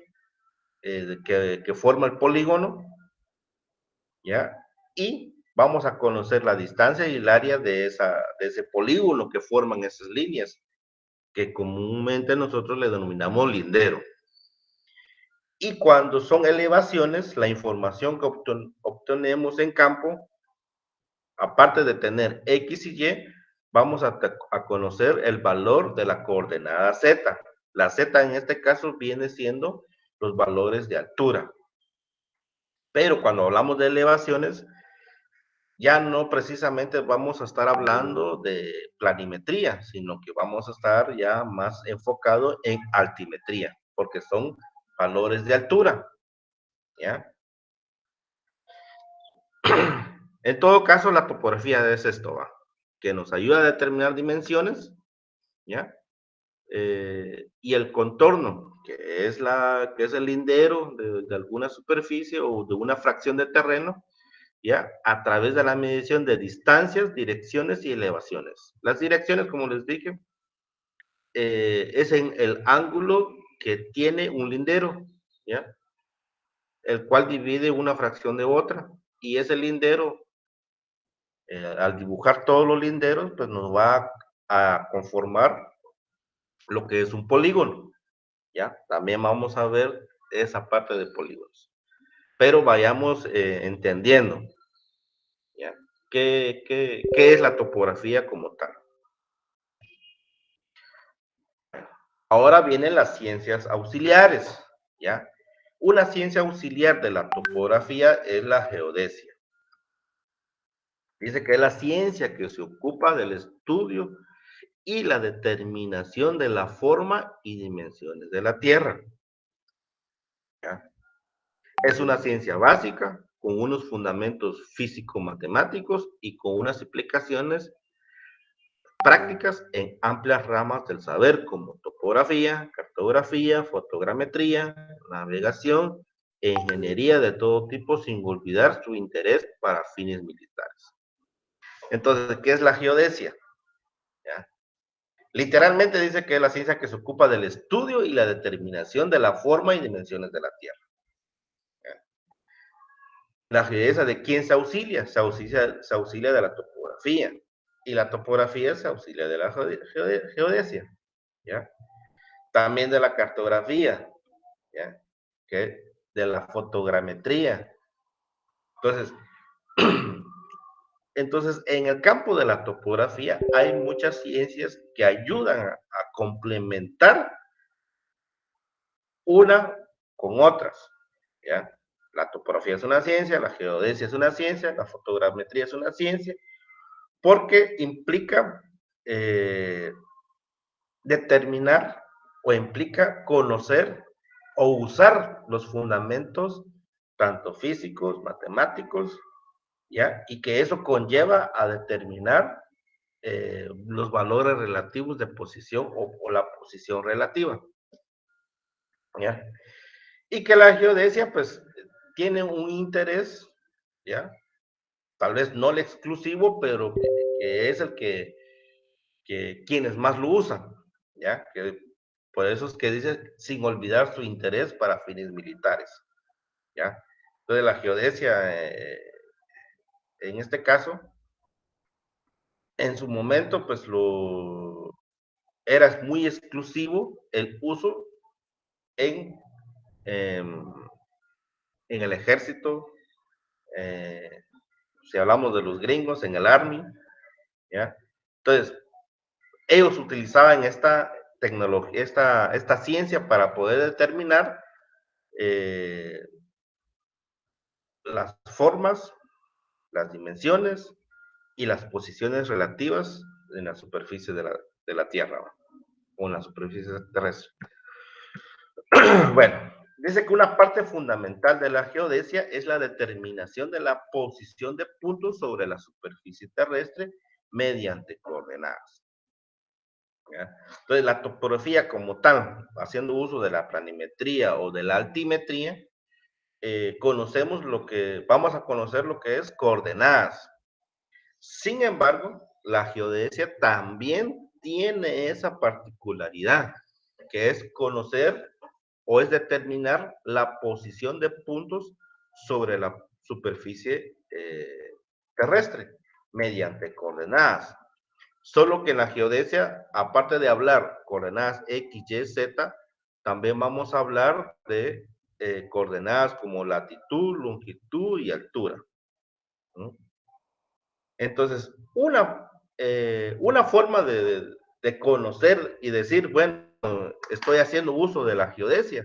que forma el polígono, ¿ya? Y vamos a conocer la distancia y el área de ese polígono que forman esas líneas, que comúnmente nosotros le denominamos lindero. Y cuando son elevaciones, la información que obtenemos en campo, aparte de tener X y Y, vamos a conocer el valor de la coordenada Z. La Z en este caso viene siendo los valores de altura. Pero cuando hablamos de elevaciones, ya no precisamente vamos a estar hablando de planimetría, sino que vamos a estar ya más enfocado en altimetría, porque son valores de altura, ¿ya? En todo caso, la topografía es esto, ¿va? Que nos ayuda a determinar dimensiones, ¿ya? Y el contorno, que es el lindero de alguna superficie o de una fracción de terreno, ¿ya? A través de la medición de distancias, direcciones y elevaciones. Las direcciones, como les dije, es en el ángulo que tiene un lindero, ¿ya? El cual divide una fracción de otra. Y ese lindero, al dibujar todos los linderos, pues nos va a conformar lo que es un polígono, ¿ya? También vamos a ver esa parte de polígonos. Pero vayamos entendiendo, ¿ya? ¿Qué es la topografía como tal? Ahora vienen las ciencias auxiliares, ¿ya? Una ciencia auxiliar de la topografía es la geodesia. Dice que es la ciencia que se ocupa del estudio y la determinación de la forma y dimensiones de la Tierra, ¿ya? Es una ciencia básica con unos fundamentos físico-matemáticos y con unas explicaciones prácticas en amplias ramas del saber como topografía, cartografía, fotogrametría, navegación e ingeniería de todo tipo, sin olvidar su interés para fines militares. Entonces, ¿qué es la geodesia? ¿Ya? Literalmente dice que es la ciencia que se ocupa del estudio y la determinación de la forma y dimensiones de la Tierra. ¿Ya? La geodesia, ¿de quién se auxilia? Se auxilia de la topografía. Y la topografía se auxilia de la geodesia. ¿Ya? También de la cartografía, ¿ya? ¿Okay? De la fotogrametría. Entonces, entonces, en el campo de la topografía hay muchas ciencias que ayudan a complementar una con otras, ¿ya? La topografía es una ciencia, la geodesia es una ciencia, la fotogrametría es una ciencia, porque implica determinar o implica conocer o usar los fundamentos tanto físicos, matemáticos, ¿ya? Y que eso conlleva a determinar los valores relativos de posición o la posición relativa, ¿ya? Y que la geodesia, pues, tiene un interés, ¿ya? Tal vez no el exclusivo, pero que es el que quienes más lo usan, ¿ya? Que por eso es que dice, sin olvidar su interés para fines militares, ¿ya? Entonces la geodesia, en este caso, en su momento, pues era muy exclusivo el uso en, en el ejército, eh, si hablamos de los gringos, en el Army, ¿ya? Entonces, ellos utilizaban esta tecnología, esta ciencia para poder determinar eh, las formas, las dimensiones y las posiciones relativas en la superficie de la Tierra, ¿no? O en la superficie terrestre. Bueno, dice que una parte fundamental de la geodesia es la determinación de la posición de puntos sobre la superficie terrestre mediante coordenadas, ¿ya? Entonces, la topografía como tal, haciendo uso de la planimetría o de la altimetría, conocemos vamos a conocer lo que es coordenadas. Sin embargo, la geodesia también tiene esa particularidad, que es conocer o es determinar la posición de puntos sobre la superficie terrestre mediante coordenadas. Solo que en la geodesia, aparte de hablar coordenadas X, Y, Z, también vamos a hablar de coordenadas como latitud, longitud y altura, ¿no? Entonces, una forma de conocer y decir, bueno, estoy haciendo uso de la geodesia,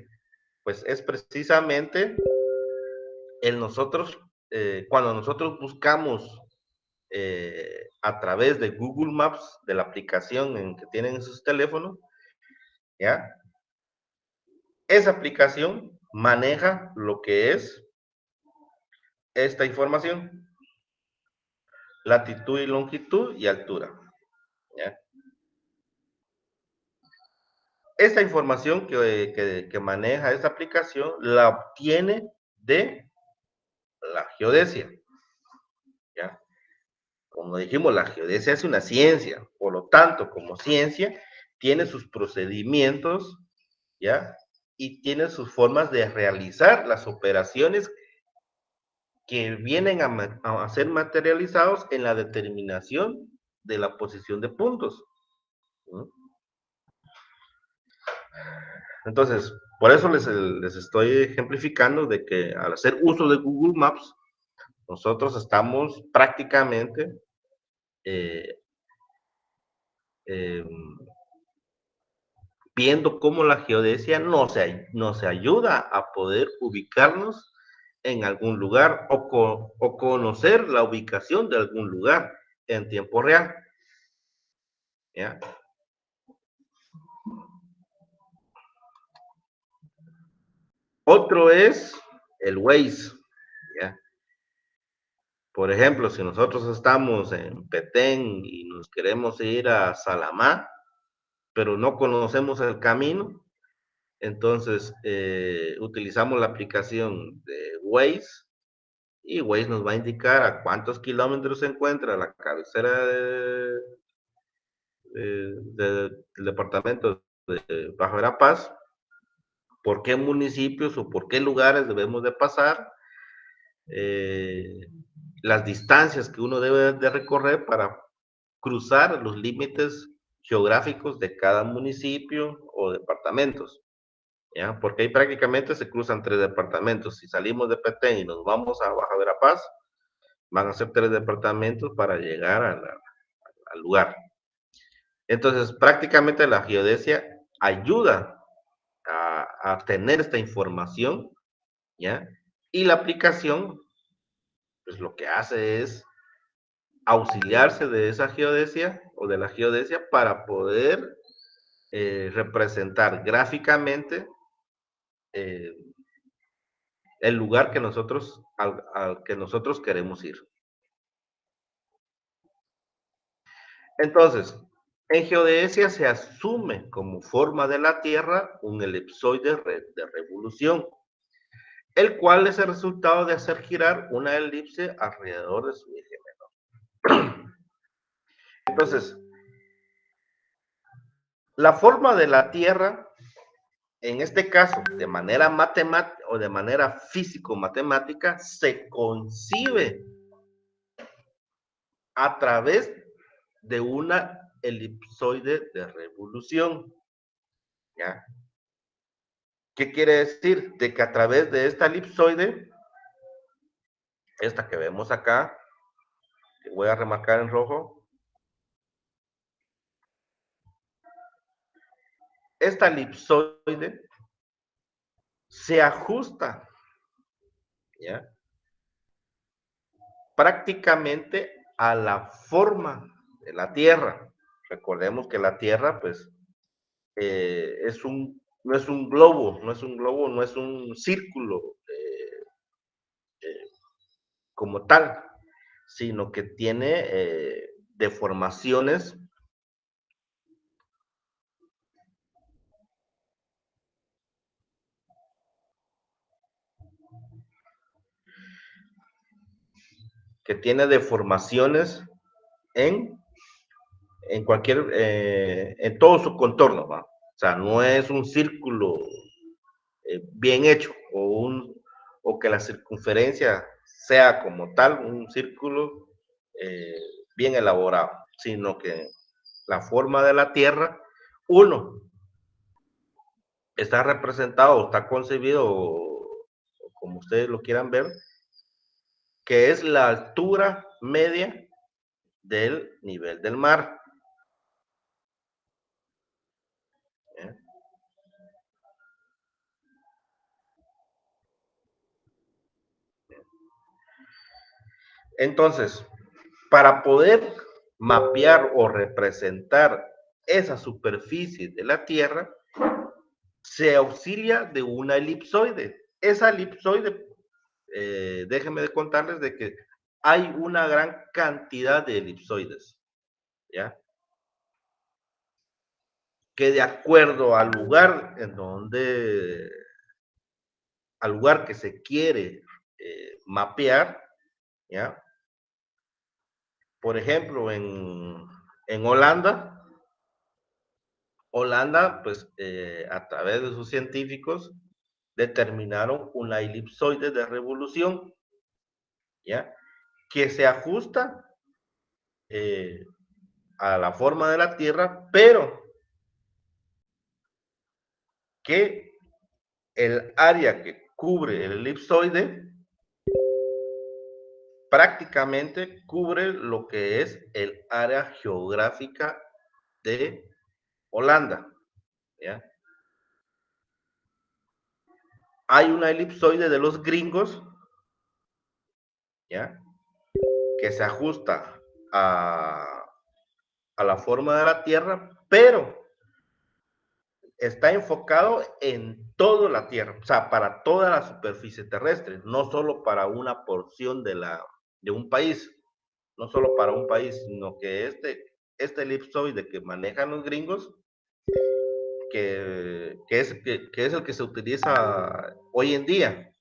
pues es precisamente en nosotros, cuando nosotros buscamos a través de Google Maps, de la aplicación que tienen en sus teléfonos, ¿ya? Esa aplicación maneja lo que es esta información, latitud y longitud y altura, ¿ya? Esta información que maneja esta aplicación la obtiene de la geodesia, ¿ya? Como dijimos, la geodesia es una ciencia, por lo tanto, como ciencia, tiene sus procedimientos, ¿ya? Y tiene sus formas de realizar las operaciones que vienen a ser materializados en la determinación de la posición de puntos, ¿no? Entonces, por eso les estoy ejemplificando de que al hacer uso de Google Maps, nosotros estamos prácticamente eh, eh, viendo cómo la geodesia nos ayuda a poder ubicarnos en algún lugar o conocer la ubicación de algún lugar en tiempo real, ¿ya? Otro es el Waze, ¿ya? Por ejemplo, si nosotros estamos en Petén y nos queremos ir a Salamá, pero no conocemos el camino, entonces utilizamos la aplicación de Waze y Waze nos va a indicar a cuántos kilómetros se encuentra la cabecera del departamento de Bajo Verapaz, por qué municipios o por qué lugares debemos de pasar, las distancias que uno debe de recorrer para cruzar los límites geográficos de cada municipio o departamentos, ¿ya? Porque ahí prácticamente se cruzan tres departamentos. Si salimos de Petén y nos vamos a Baja Verapaz, van a ser tres departamentos para llegar al lugar. Entonces, prácticamente la geodesia ayuda a tener esta información, ¿ya? Y la aplicación, pues lo que hace es auxiliarse de esa geodesia o de la geodesia para poder representar gráficamente eh, el lugar que al que nosotros queremos ir. Entonces, en geodesia se asume como forma de la Tierra un elipsoide de revolución, el cual es el resultado de hacer girar una elipse alrededor de su eje menor. Entonces, la forma de la Tierra, en este caso, de manera matemática o de manera físico-matemática, se concibe a través de una elipsoide de revolución, ¿ya? ¿Qué quiere decir? De que a través de esta elipsoide, esta que vemos acá, que voy a remarcar en rojo, esta elipsoide se ajusta, ¿ya? Prácticamente a la forma de la Tierra. Recordemos que la Tierra, pues, no es un globo, no es un globo, no es un círculo como tal, sino que tiene deformaciones en, en todo su contorno, ¿va? O sea, no es un círculo bien hecho, o que la circunferencia sea como tal un círculo eh, bien elaborado, sino que la forma de la Tierra, uno, está representado, está concebido, o como ustedes lo quieran ver, que es la altura media del nivel del mar. ¿Eh? Entonces, para poder mapear o representar esa superficie de la Tierra, se auxilia de una elipsoide. Esa elipsoide, déjenme de contarles de que hay una gran cantidad de elipsoides, ¿ya? Que de acuerdo al lugar en donde, al lugar que se quiere mapear, ¿ya? Por ejemplo, en Holanda, pues a través de sus científicos determinaron una elipsoide de revolución, ¿ya? Que se ajusta eh, a la forma de la Tierra, pero que el área que cubre el elipsoide prácticamente cubre lo que es el área geográfica de Holanda, ¿ya? Hay una elipsoide de los gringos, ¿ya? Que se ajusta a la forma de la Tierra, pero está enfocado en toda la Tierra, o sea, para toda la superficie terrestre, no solo para una porción de un país, no solo para un país, sino que este elipsoide que manejan los gringos, que es el que se utiliza hoy en día.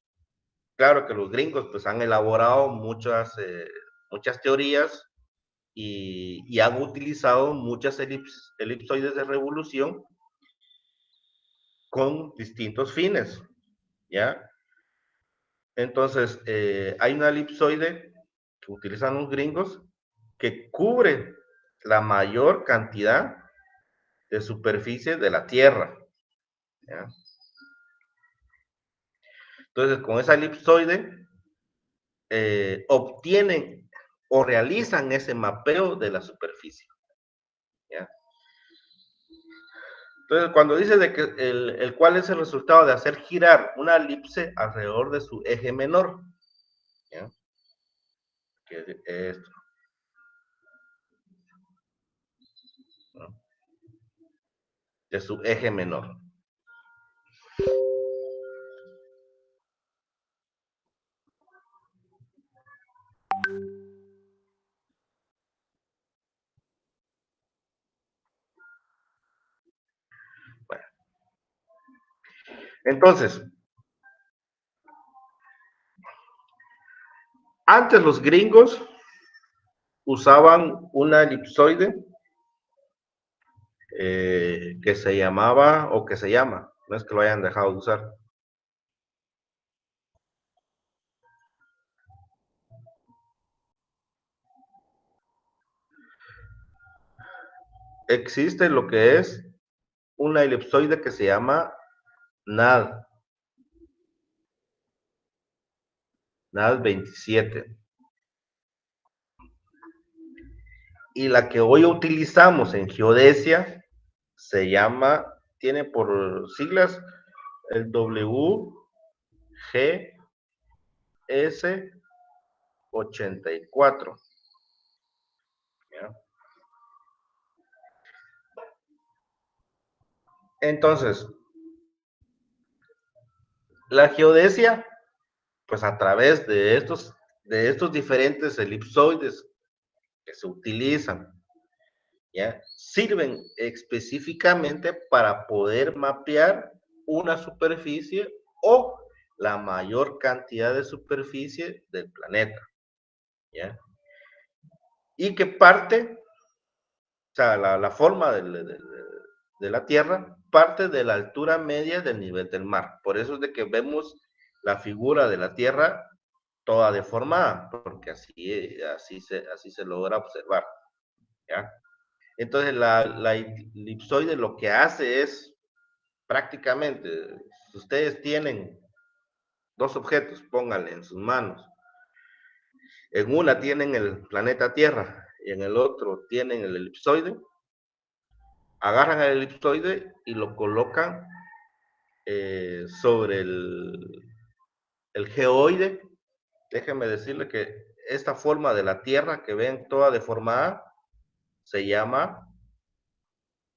Claro que los gringos pues han elaborado muchas teorías y han utilizado muchas elipsoides de revolución con distintos fines, ¿ya? Entonces, hay una elipsoide que utilizan los gringos que cubre la mayor cantidad de superficie de la Tierra, ¿ya? Entonces, con esa elipsoide obtienen o realizan ese mapeo de la superficie, ¿ya? Entonces, cuando dice de que el cual es el resultado de hacer girar una elipse alrededor de su eje menor, ¿ya? Que es esto, ¿no? De su eje menor. Bueno, entonces, antes los gringos usaban una elipsoide que se llamaba, o que se llama, no es que lo hayan dejado de usar. Existe lo que es una elipsoide que se llama NAD, NAD 27. Y la que hoy utilizamos en geodesia se llama, tiene por siglas el WGS 84. ¿Ya? Entonces, la geodesia, pues a través de estos diferentes elipsoides que se utilizan, ¿ya? Sirven específicamente para poder mapear una superficie o la mayor cantidad de superficie del planeta, ¿ya? Y que parte, o sea, la forma de la Tierra parte de la altura media del nivel del mar. Por eso es de que vemos la figura de la Tierra toda deformada, porque así se logra observar, ¿ya? Entonces, la elipsoide lo que hace es, prácticamente, si ustedes tienen dos objetos, pónganle en sus manos. En una tienen el planeta Tierra y en el otro tienen el elipsoide. Agarran el elipsoide y lo colocan sobre el geoide. Déjenme decirle que esta forma de la Tierra que ven toda deformada se llama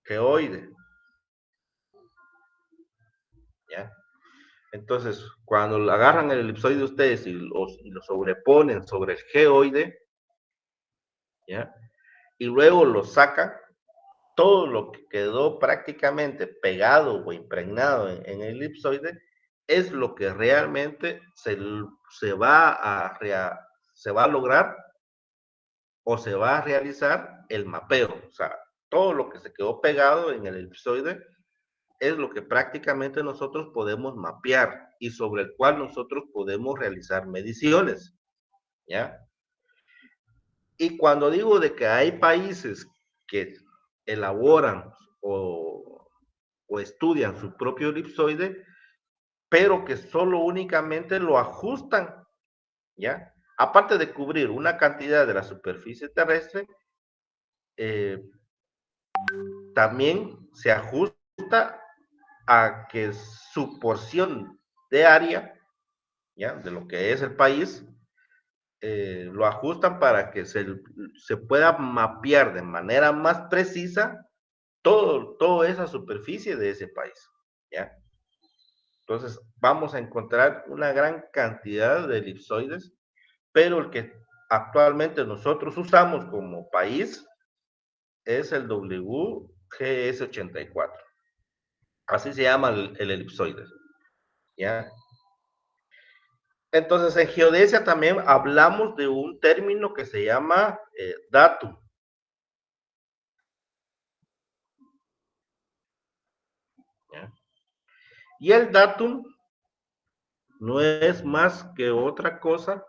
geoide. ¿Ya? Entonces, cuando agarran el elipsoide ustedes y lo sobreponen sobre el geoide, ¿ya? Y luego lo sacan, todo lo que quedó prácticamente pegado o impregnado en el elipsoide es lo que realmente se va a lograr o se va a realizar el mapeo. O sea, todo lo que se quedó pegado en el elipsoide es lo que prácticamente nosotros podemos mapear y sobre el cual nosotros podemos realizar mediciones, ¿ya? Y cuando digo de que hay países que elaboran o estudian su propio elipsoide, pero que solo únicamente lo ajustan, ¿ya? Aparte de cubrir una cantidad de la superficie terrestre, eh, también se ajusta a que su porción de área, ¿ya? De lo que es el país, lo ajustan para que se pueda mapear de manera más precisa toda esa superficie de ese país, ¿ya? Entonces, vamos a encontrar una gran cantidad de elipsoides, pero el que actualmente nosotros usamos como país es el WGS84. Así se llama el elipsoide, ¿ya? Entonces, en geodesia también hablamos de un término que se llama datum, ¿ya? Y el datum no es más que otra cosa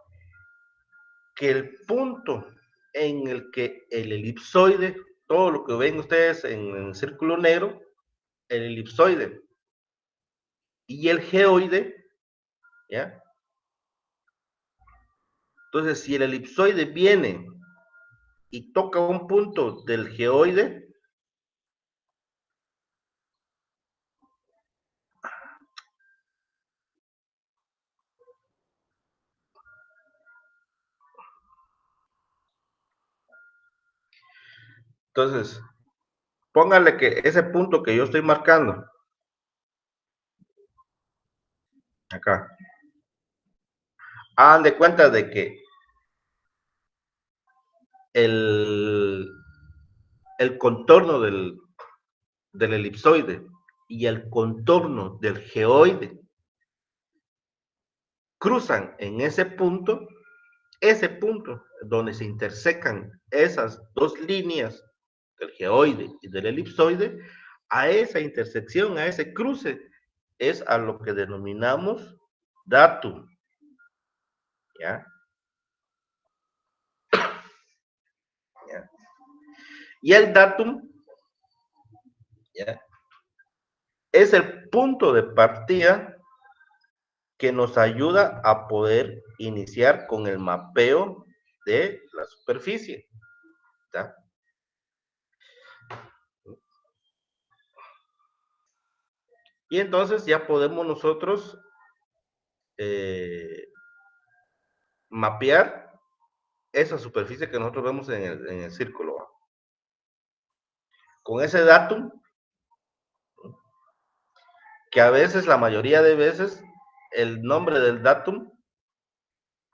que el punto en el que el elipsoide, todo lo que ven ustedes en el círculo negro, el elipsoide y el geoide, ¿ya? Entonces, si el elipsoide viene y toca un punto del geoide, entonces, póngale que ese punto que yo estoy marcando, acá, hagan de cuenta de que el, el contorno del elipsoide y el contorno del geoide cruzan en ese punto donde se intersecan esas dos líneas del geoide y del elipsoide, a esa intersección, a ese cruce, es a lo que denominamos datum, ¿ya? ¿Ya? Y el datum, ¿ya? Es el punto de partida que nos ayuda a poder iniciar con el mapeo de la superficie, ¿ya? Y entonces ya podemos nosotros mapear esa superficie que nosotros vemos en el círculo. Con ese datum, que a veces, la mayoría de veces, el nombre del datum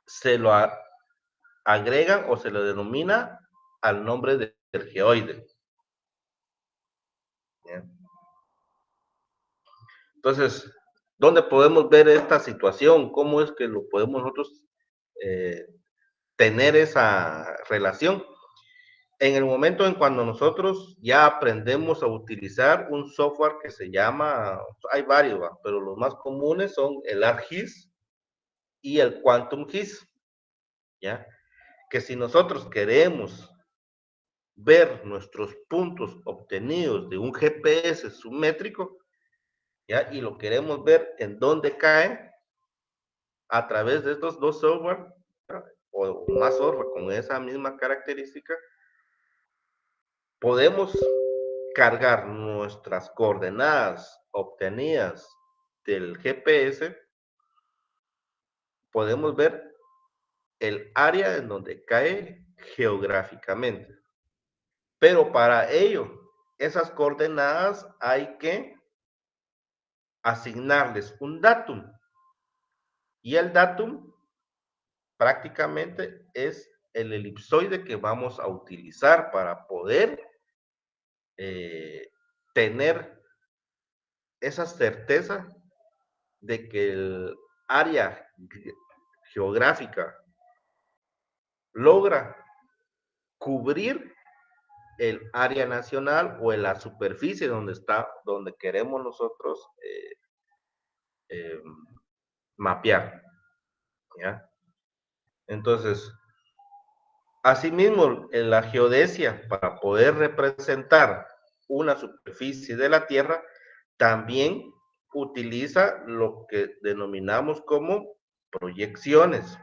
se lo agregan o se lo denomina al nombre del geoide. ¿Ya? Entonces, ¿dónde podemos ver esta situación? ¿Cómo es que lo podemos nosotros tener esa relación? en el momento en cuando nosotros ya aprendemos a utilizar un software que se llama, hay varios, pero los más comunes son el ArcGIS y el Quantum GIS, ¿ya? Que si nosotros queremos ver nuestros puntos obtenidos de un GPS submétrico, ¿ya? Y lo queremos ver en dónde cae a través de estos dos software, ¿ya? O más software con esa misma característica, podemos cargar nuestras coordenadas obtenidas del GPS, podemos ver el área en donde cae geográficamente. Pero para ello, esas coordenadas hay que asignarles un datum. Y el datum prácticamente es el elipsoide que vamos a utilizar para poder tener esa certeza de que el área geográfica logra cubrir el área nacional o en la superficie donde está, donde queremos nosotros eh, mapear, ¿ya? Entonces, asimismo, en la geodesia, para poder representar una superficie de la Tierra, también utiliza lo que denominamos como proyecciones.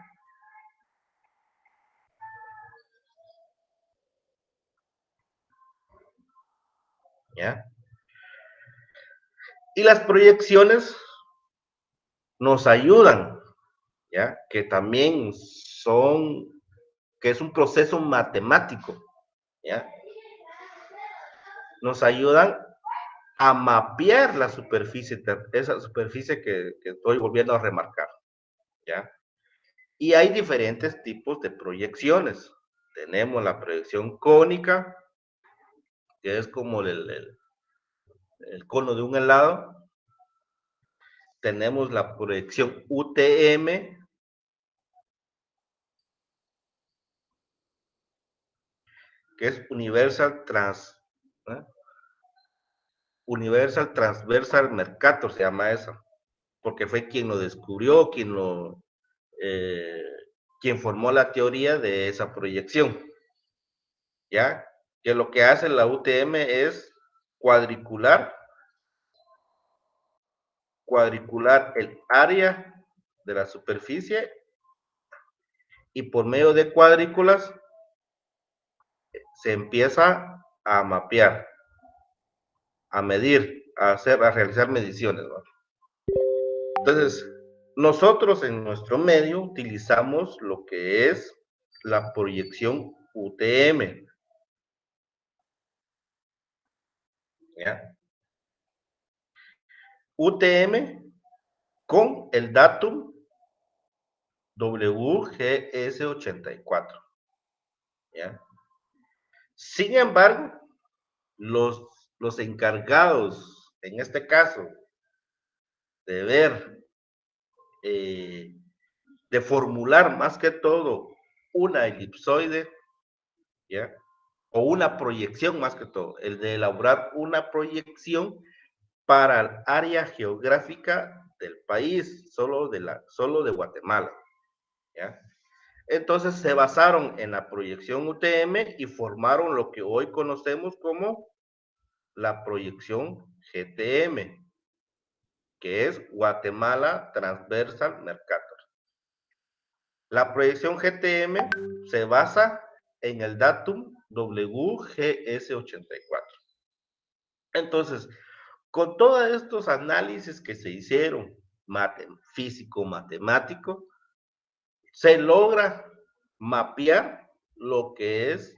¿Ya? Y las proyecciones nos ayudan, ¿ya? Que también son, que es un proceso matemático, ¿ya? Nos ayudan a mapear la superficie, esa superficie que estoy volviendo a remarcar, ¿ya? Y hay diferentes tipos de proyecciones. Tenemos la proyección cónica, que es como el cono de un helado. Tenemos la proyección UTM, que es ¿eh? Universal Transversal Mercator, se llama esa, porque fue quien lo descubrió, eh, quien formó la teoría de esa proyección, ¿ya? Que lo que hace la UTM es cuadricular el área de la superficie y por medio de cuadrículas se empieza a mapear, a medir, a realizar mediciones, ¿no? Entonces, nosotros en nuestro medio utilizamos lo que es la proyección UTM, ¿ya? UTM con el datum WGS84, ¿ya? Sin embargo, los encargados, en este caso, de ver, de formular más que todo una elipsoide, ¿ya? O una proyección más que todo, el de elaborar una proyección para el área geográfica del país, solo de Guatemala, ¿ya? Entonces se basaron en la proyección UTM y formaron lo que hoy conocemos como la proyección GTM, que es Guatemala Transversal Mercator. La proyección GTM se basa en el datum WGS84. Entonces, con todos estos análisis que se hicieron, físico-matemático, se logra mapear lo que es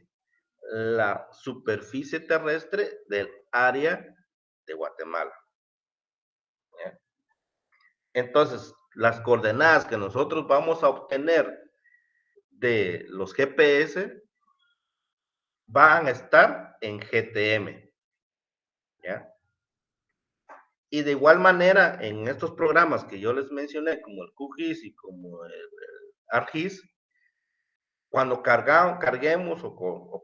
la superficie terrestre del área de Guatemala, ¿ya? Entonces, las coordenadas que nosotros vamos a obtener de los GPS van a estar en GTM, ¿ya? Y de igual manera, en estos programas que yo les mencioné, como el QGIS y como el ArcGIS, cuando carguemos o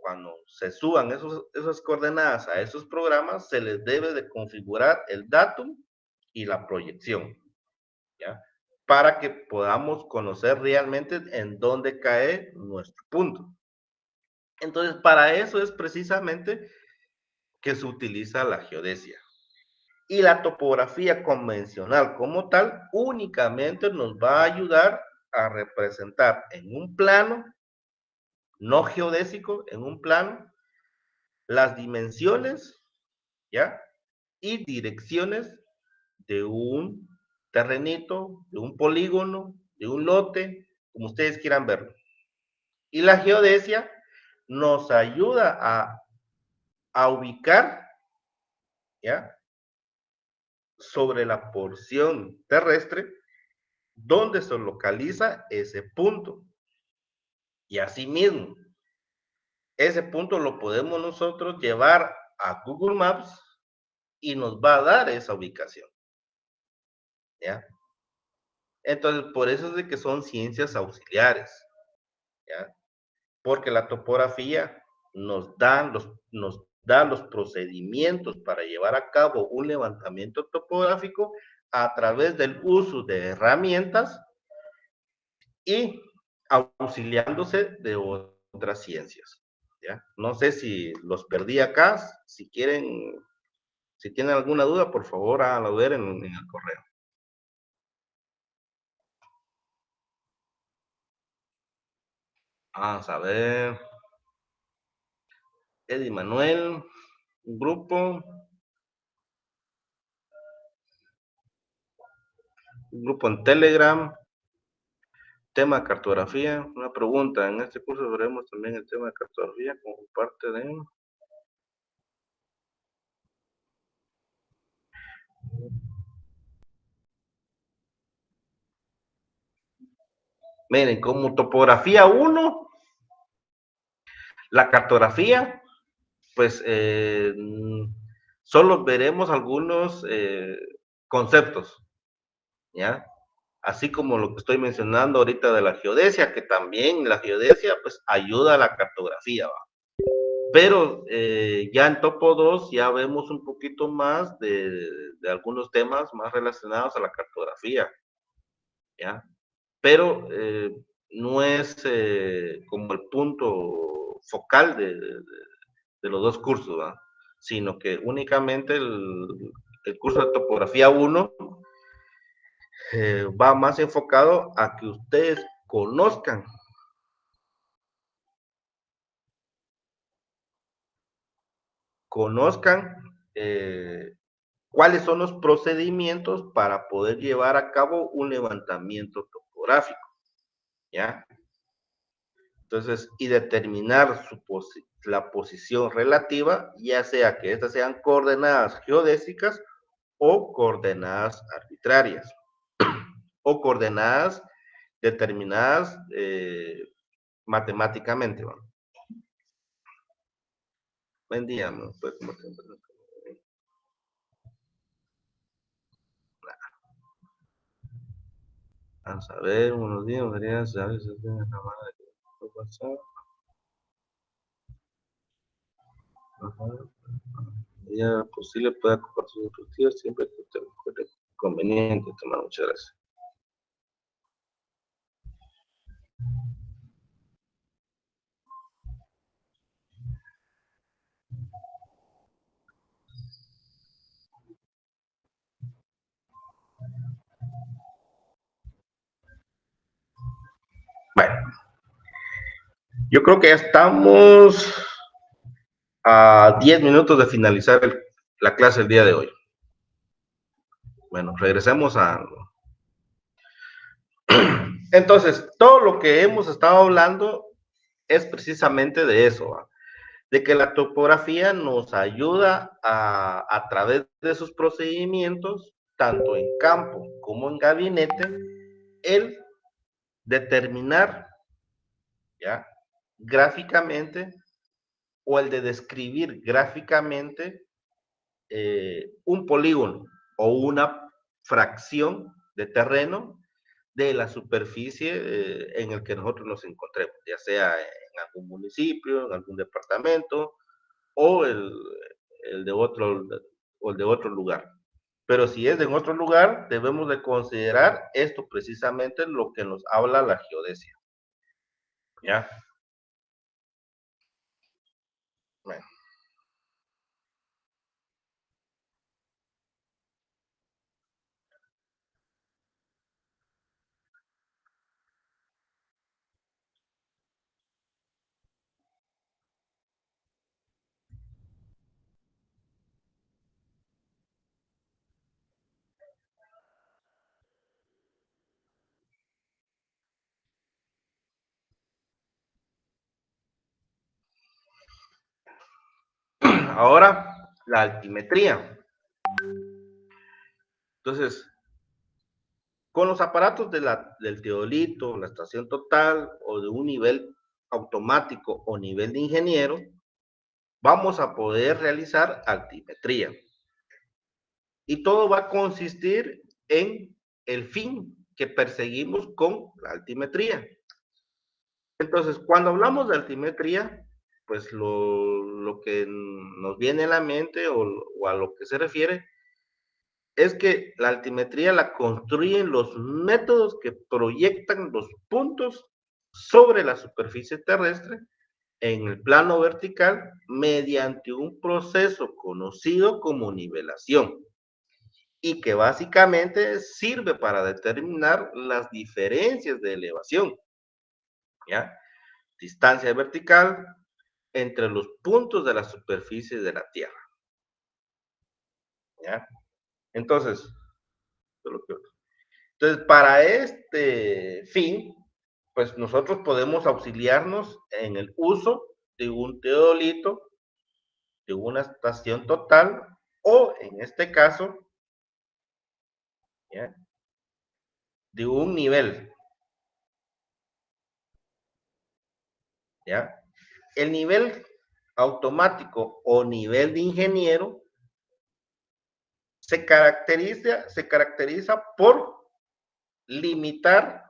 cuando se suban esas coordenadas a esos programas, se les debe de configurar el datum y la proyección, ¿ya? Para que podamos conocer realmente en dónde cae nuestro punto. Entonces, para eso es precisamente que se utiliza la geodesia. Y la topografía convencional como tal únicamente nos va a ayudar a representar en un plano no geodésico, en un plano, las dimensiones, ¿ya? Y direcciones de un terrenito, de un polígono, de un lote, como ustedes quieran verlo. Y la geodesia nos ayuda a ubicar, ¿ya? Sobre la porción terrestre donde se localiza ese punto. Y asimismo, ese punto lo podemos nosotros llevar a Google Maps y nos va a dar esa ubicación, ¿ya? Entonces, por eso es de que son ciencias auxiliares, ¿ya? Porque la topografía nos da los procedimientos para llevar a cabo un levantamiento topográfico a través del uso de herramientas y auxiliándose de otras ciencias, ¿ya? No sé si los perdí acá, si quieren, si tienen alguna duda, por favor, háganlo ver en el correo. Vamos a ver. Eddie Manuel, un grupo en Telegram, tema de cartografía, una pregunta, en este curso veremos también el tema de cartografía como parte de... Miren, como topografía 1, la cartografía, pues solo veremos algunos conceptos, ¿ya? Así como lo que estoy mencionando ahorita de la geodesia, que también la geodesia pues ayuda a la cartografía, ¿va? Pero ya en Topo 2 ya vemos un poquito más de algunos temas más relacionados a la cartografía, ¿ya? Pero no es como el punto focal de los dos cursos, ¿va? Sino que únicamente el curso de topografía 1 va más enfocado a que ustedes conozcan cuáles son los procedimientos para poder llevar a cabo un levantamiento topográfico, ¿ya? Entonces, y determinar la posición relativa, ya sea que estas sean coordenadas geodésicas o coordenadas arbitrarias, o coordenadas determinadas matemáticamente, ¿no? Buen día, ¿no? Pues, como siempre. Vamos a ver, unos días, ¿sabes? Ya posible pueda compartir sus objetivos siempre que usted encuentre conveniente tomar. Muchas gracias. Bueno, yo creo que ya estamos a 10 minutos de finalizar la clase el día de hoy. Bueno, regresemos a... Entonces, todo lo que hemos estado hablando es precisamente de eso, ¿va? De que la topografía nos ayuda a través de sus procedimientos, tanto en campo como en gabinete, el determinar, ¿ya? Gráficamente, o el de describir gráficamente un polígono o una fracción de terreno de la superficie en el que nosotros nos encontremos, ya sea en algún municipio, en algún departamento o el de otro, o el de otro lugar. Pero si es en otro lugar, debemos de considerar esto precisamente lo que nos habla la geodesia. ¿Ya? Bueno. Ahora, la altimetría. Entonces, con los aparatos del teodolito, la estación total o de un nivel automático o nivel de ingeniero, vamos a poder realizar altimetría. Y todo va a consistir en el fin que perseguimos con la altimetría. Entonces, cuando hablamos de altimetría, pues lo que nos viene a la mente o a lo que se refiere es que la altimetría la construyen los métodos que proyectan los puntos sobre la superficie terrestre en el plano vertical mediante un proceso conocido como nivelación y que básicamente sirve para determinar las diferencias de elevación, ¿ya? Distancia vertical entre los puntos de la superficie de la Tierra, ¿ya? Entonces, para este fin, pues nosotros podemos auxiliarnos en el uso de un teodolito, de una estación total, o en este caso, ¿ya? De un nivel, ¿ya? El nivel automático o nivel de ingeniero se caracteriza por limitar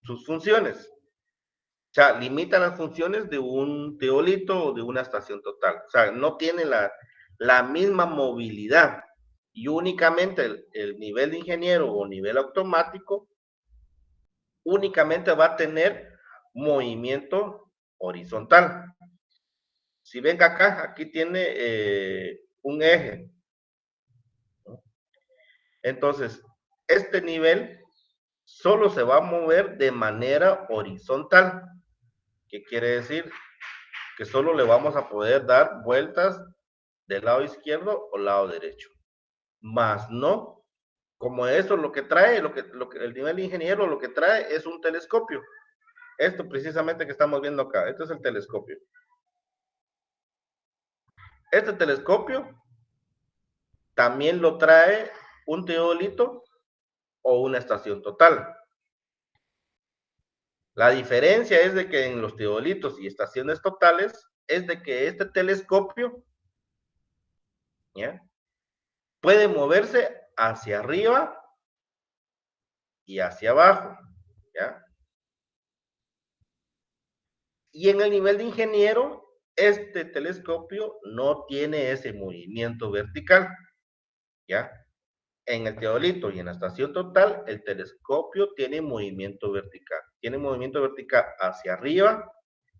sus funciones. O sea, limita las funciones de un teolito o de una estación total. O sea, no tiene la misma movilidad. Y únicamente el nivel de ingeniero o nivel automático únicamente va a tener movimiento horizontal. Si ven acá, aquí tiene un eje. Entonces, este nivel solo se va a mover de manera horizontal. ¿Qué quiere decir? Que solo le vamos a poder dar vueltas del lado izquierdo o lado derecho. Más no, como eso lo que trae, el nivel de ingeniero lo que trae es un telescopio. Esto precisamente que estamos viendo acá, este es el telescopio. Este telescopio también lo trae un teodolito o una estación total. La diferencia es de que en los teodolitos y estaciones totales es de que este telescopio, ¿ya?, puede moverse hacia arriba y hacia abajo, ¿ya? Y en el nivel de ingeniero, este telescopio no tiene ese movimiento vertical, ¿ya? En el teodolito y en la estación total, el telescopio tiene movimiento vertical. Tiene movimiento vertical hacia arriba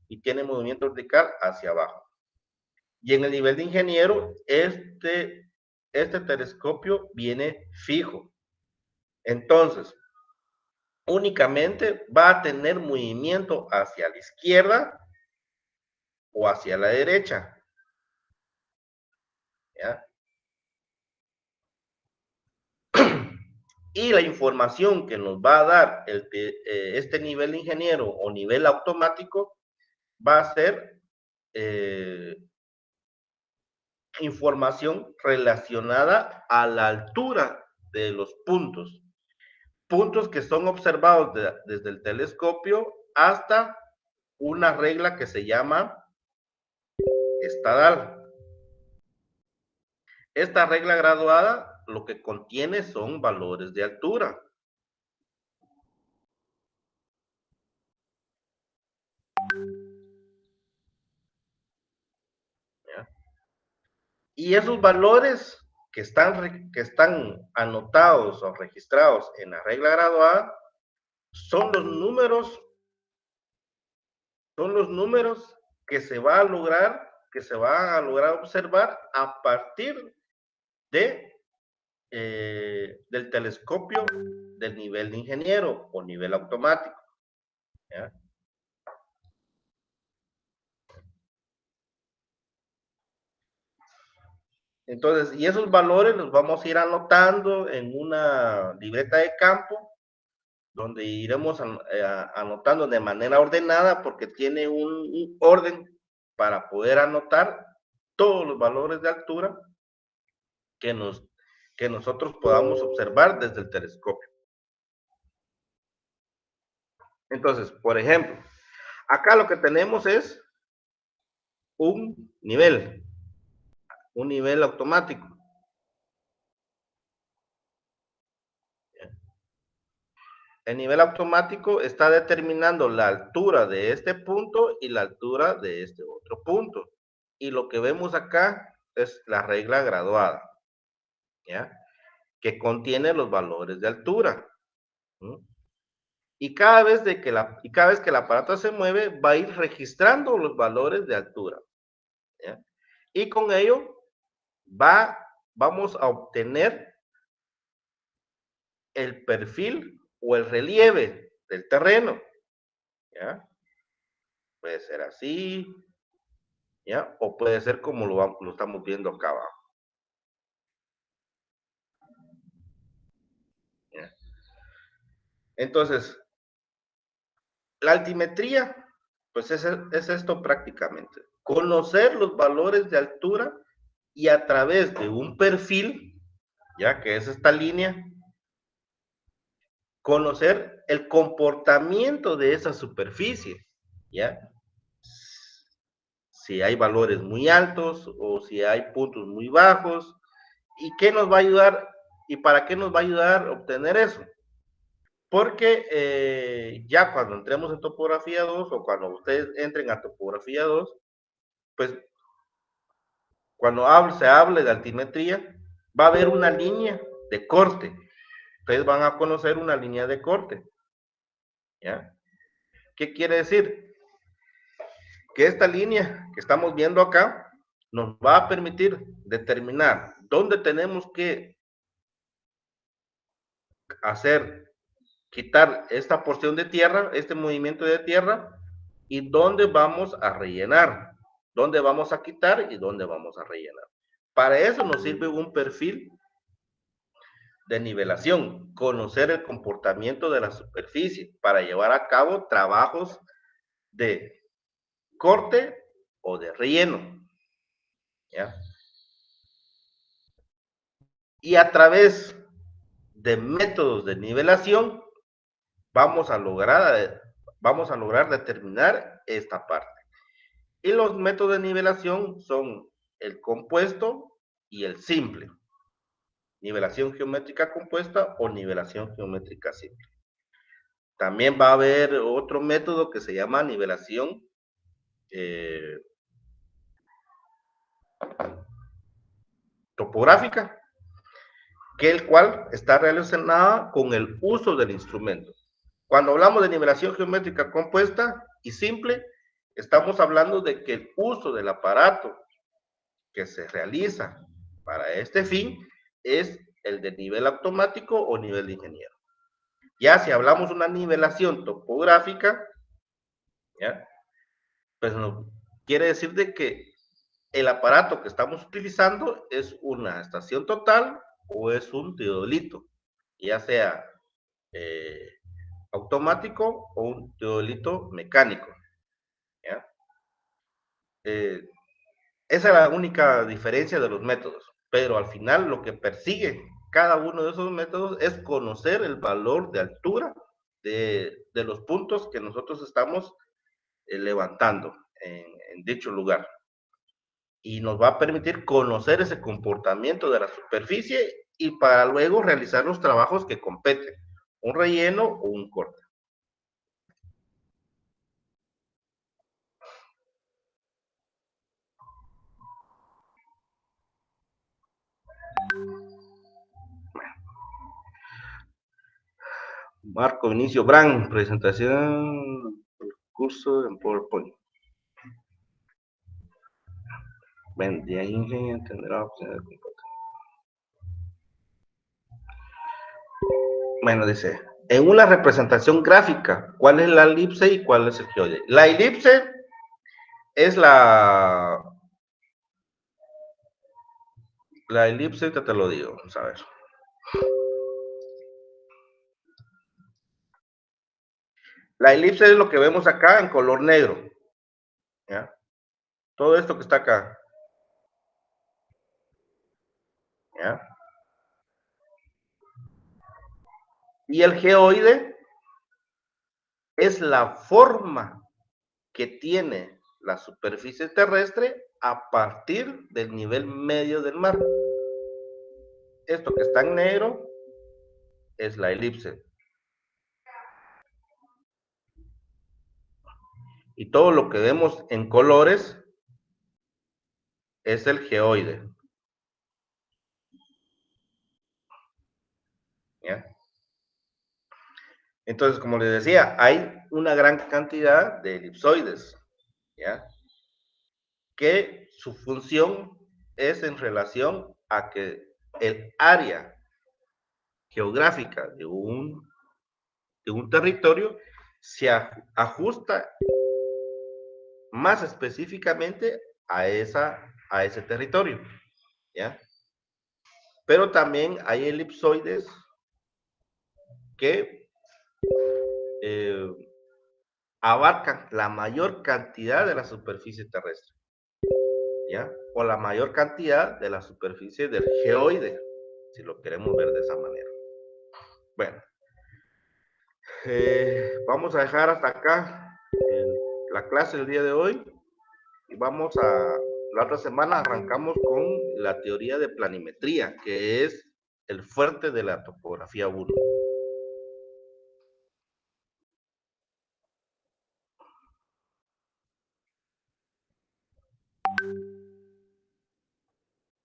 y tiene movimiento vertical hacia abajo. Y en el nivel de ingeniero, este telescopio viene fijo. Entonces, únicamente va a tener movimiento hacia la izquierda o hacia la derecha, ¿ya? Y la información que nos va a dar este nivel de ingeniero o nivel automático va a ser información relacionada a la altura de los puntos. Puntos que son observados desde el telescopio hasta una regla que se llama estadal. Esta regla graduada lo que contiene son valores de altura. Y esos valores que están anotados o registrados en la regla graduada son los números que se va a lograr, observar a partir del telescopio del nivel de ingeniero o nivel automático. ¿Ya? Entonces, y esos valores los vamos a ir anotando en una libreta de campo, donde iremos anotando de manera ordenada, porque tiene un orden para poder anotar todos los valores de altura que, que nosotros podamos observar desde el telescopio. Entonces, por ejemplo, acá lo que tenemos es un nivel automático. El nivel automático está determinando la altura de este punto y la altura de este otro punto. Y lo que vemos acá es la regla graduada, ¿ya? Que contiene los valores de altura. ¿Mm? Y cada vez que el aparato se mueve, va a ir registrando los valores de altura, ¿ya? Y con ello vamos a obtener el perfil o el relieve del terreno, ¿ya? Puede ser así, ¿ya? O puede ser como lo estamos viendo acá abajo, ¿ya? Entonces, la altimetría, pues es esto prácticamente. Conocer los valores de altura y a través de un perfil, ya que es esta línea, conocer el comportamiento de esa superficie, ¿ya? Si hay valores muy altos o si hay puntos muy bajos, y qué nos va a ayudar y para qué nos va a ayudar obtener eso. Porque ya cuando entremos en topografía 2 o cuando ustedes entren a topografía 2, pues cuando se hable de altimetría, va a haber una línea de corte. Ustedes van a conocer una línea de corte, ¿ya? ¿Qué quiere decir? Que esta línea que estamos viendo acá nos va a permitir determinar dónde tenemos que quitar esta porción de tierra, este movimiento de tierra, y dónde vamos a rellenar, dónde vamos a quitar y dónde vamos a rellenar. Para eso nos sirve un perfil de nivelación, conocer el comportamiento de la superficie para llevar a cabo trabajos de corte o de relleno, ¿ya? Y a través de métodos de nivelación vamos a lograr determinar esta parte. Y los métodos de nivelación son el compuesto y el simple. Nivelación geométrica compuesta o nivelación geométrica simple. También va a haber otro método que se llama nivelación topográfica, que el cual está relacionada con el uso del instrumento. Cuando hablamos de nivelación geométrica compuesta y simple, estamos hablando de que el uso del aparato que se realiza para este fin es el de nivel automático o nivel de ingeniero. Ya si hablamos de una nivelación topográfica, ¿ya? Pues no, quiere decir de que el aparato que estamos utilizando es una estación total o es un teodolito, ya sea automático o un teodolito mecánico, ¿ya? Esa es la única diferencia de los métodos, pero al final lo que persigue cada uno de esos métodos es conocer el valor de altura de los puntos que nosotros estamos levantando en dicho lugar. Y nos va a permitir conocer ese comportamiento de la superficie y para luego realizar los trabajos que competen, un relleno o un corte. Marco Vinicio Brand, presentación, curso en PowerPoint. Vendía ingenio, tendrá opción de comprar. Bueno, dice, en una representación gráfica, ¿cuál es la elipse y cuál es el geoide? La elipse es la elipse, te lo digo, vamos a ver. La elipse es lo que vemos acá en color negro, ¿ya? Todo esto que está acá, ¿ya? Y el geoide es la forma que tiene la superficie terrestre a partir del nivel medio del mar. Esto que está en negro es la elipse. Y todo lo que vemos en colores es el geoide. ¿Ya? Entonces, como les decía, hay una gran cantidad de elipsoides, ¿ya? Que su función es en relación a que el área geográfica de un territorio se ajusta más específicamente a ese territorio, ¿ya? Pero también hay elipsoides que eh, abarcan la mayor cantidad de la superficie terrestre, ¿ya? O la mayor cantidad de la superficie del geoide, si lo queremos ver de esa manera. Bueno, vamos a dejar hasta acá la clase del día de hoy y vamos a, la otra semana arrancamos con la teoría de planimetría, que es el fuerte de la topografía 1.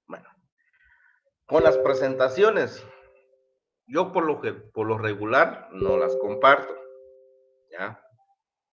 Bueno, con las presentaciones, yo por lo regular no las comparto, ¿ya?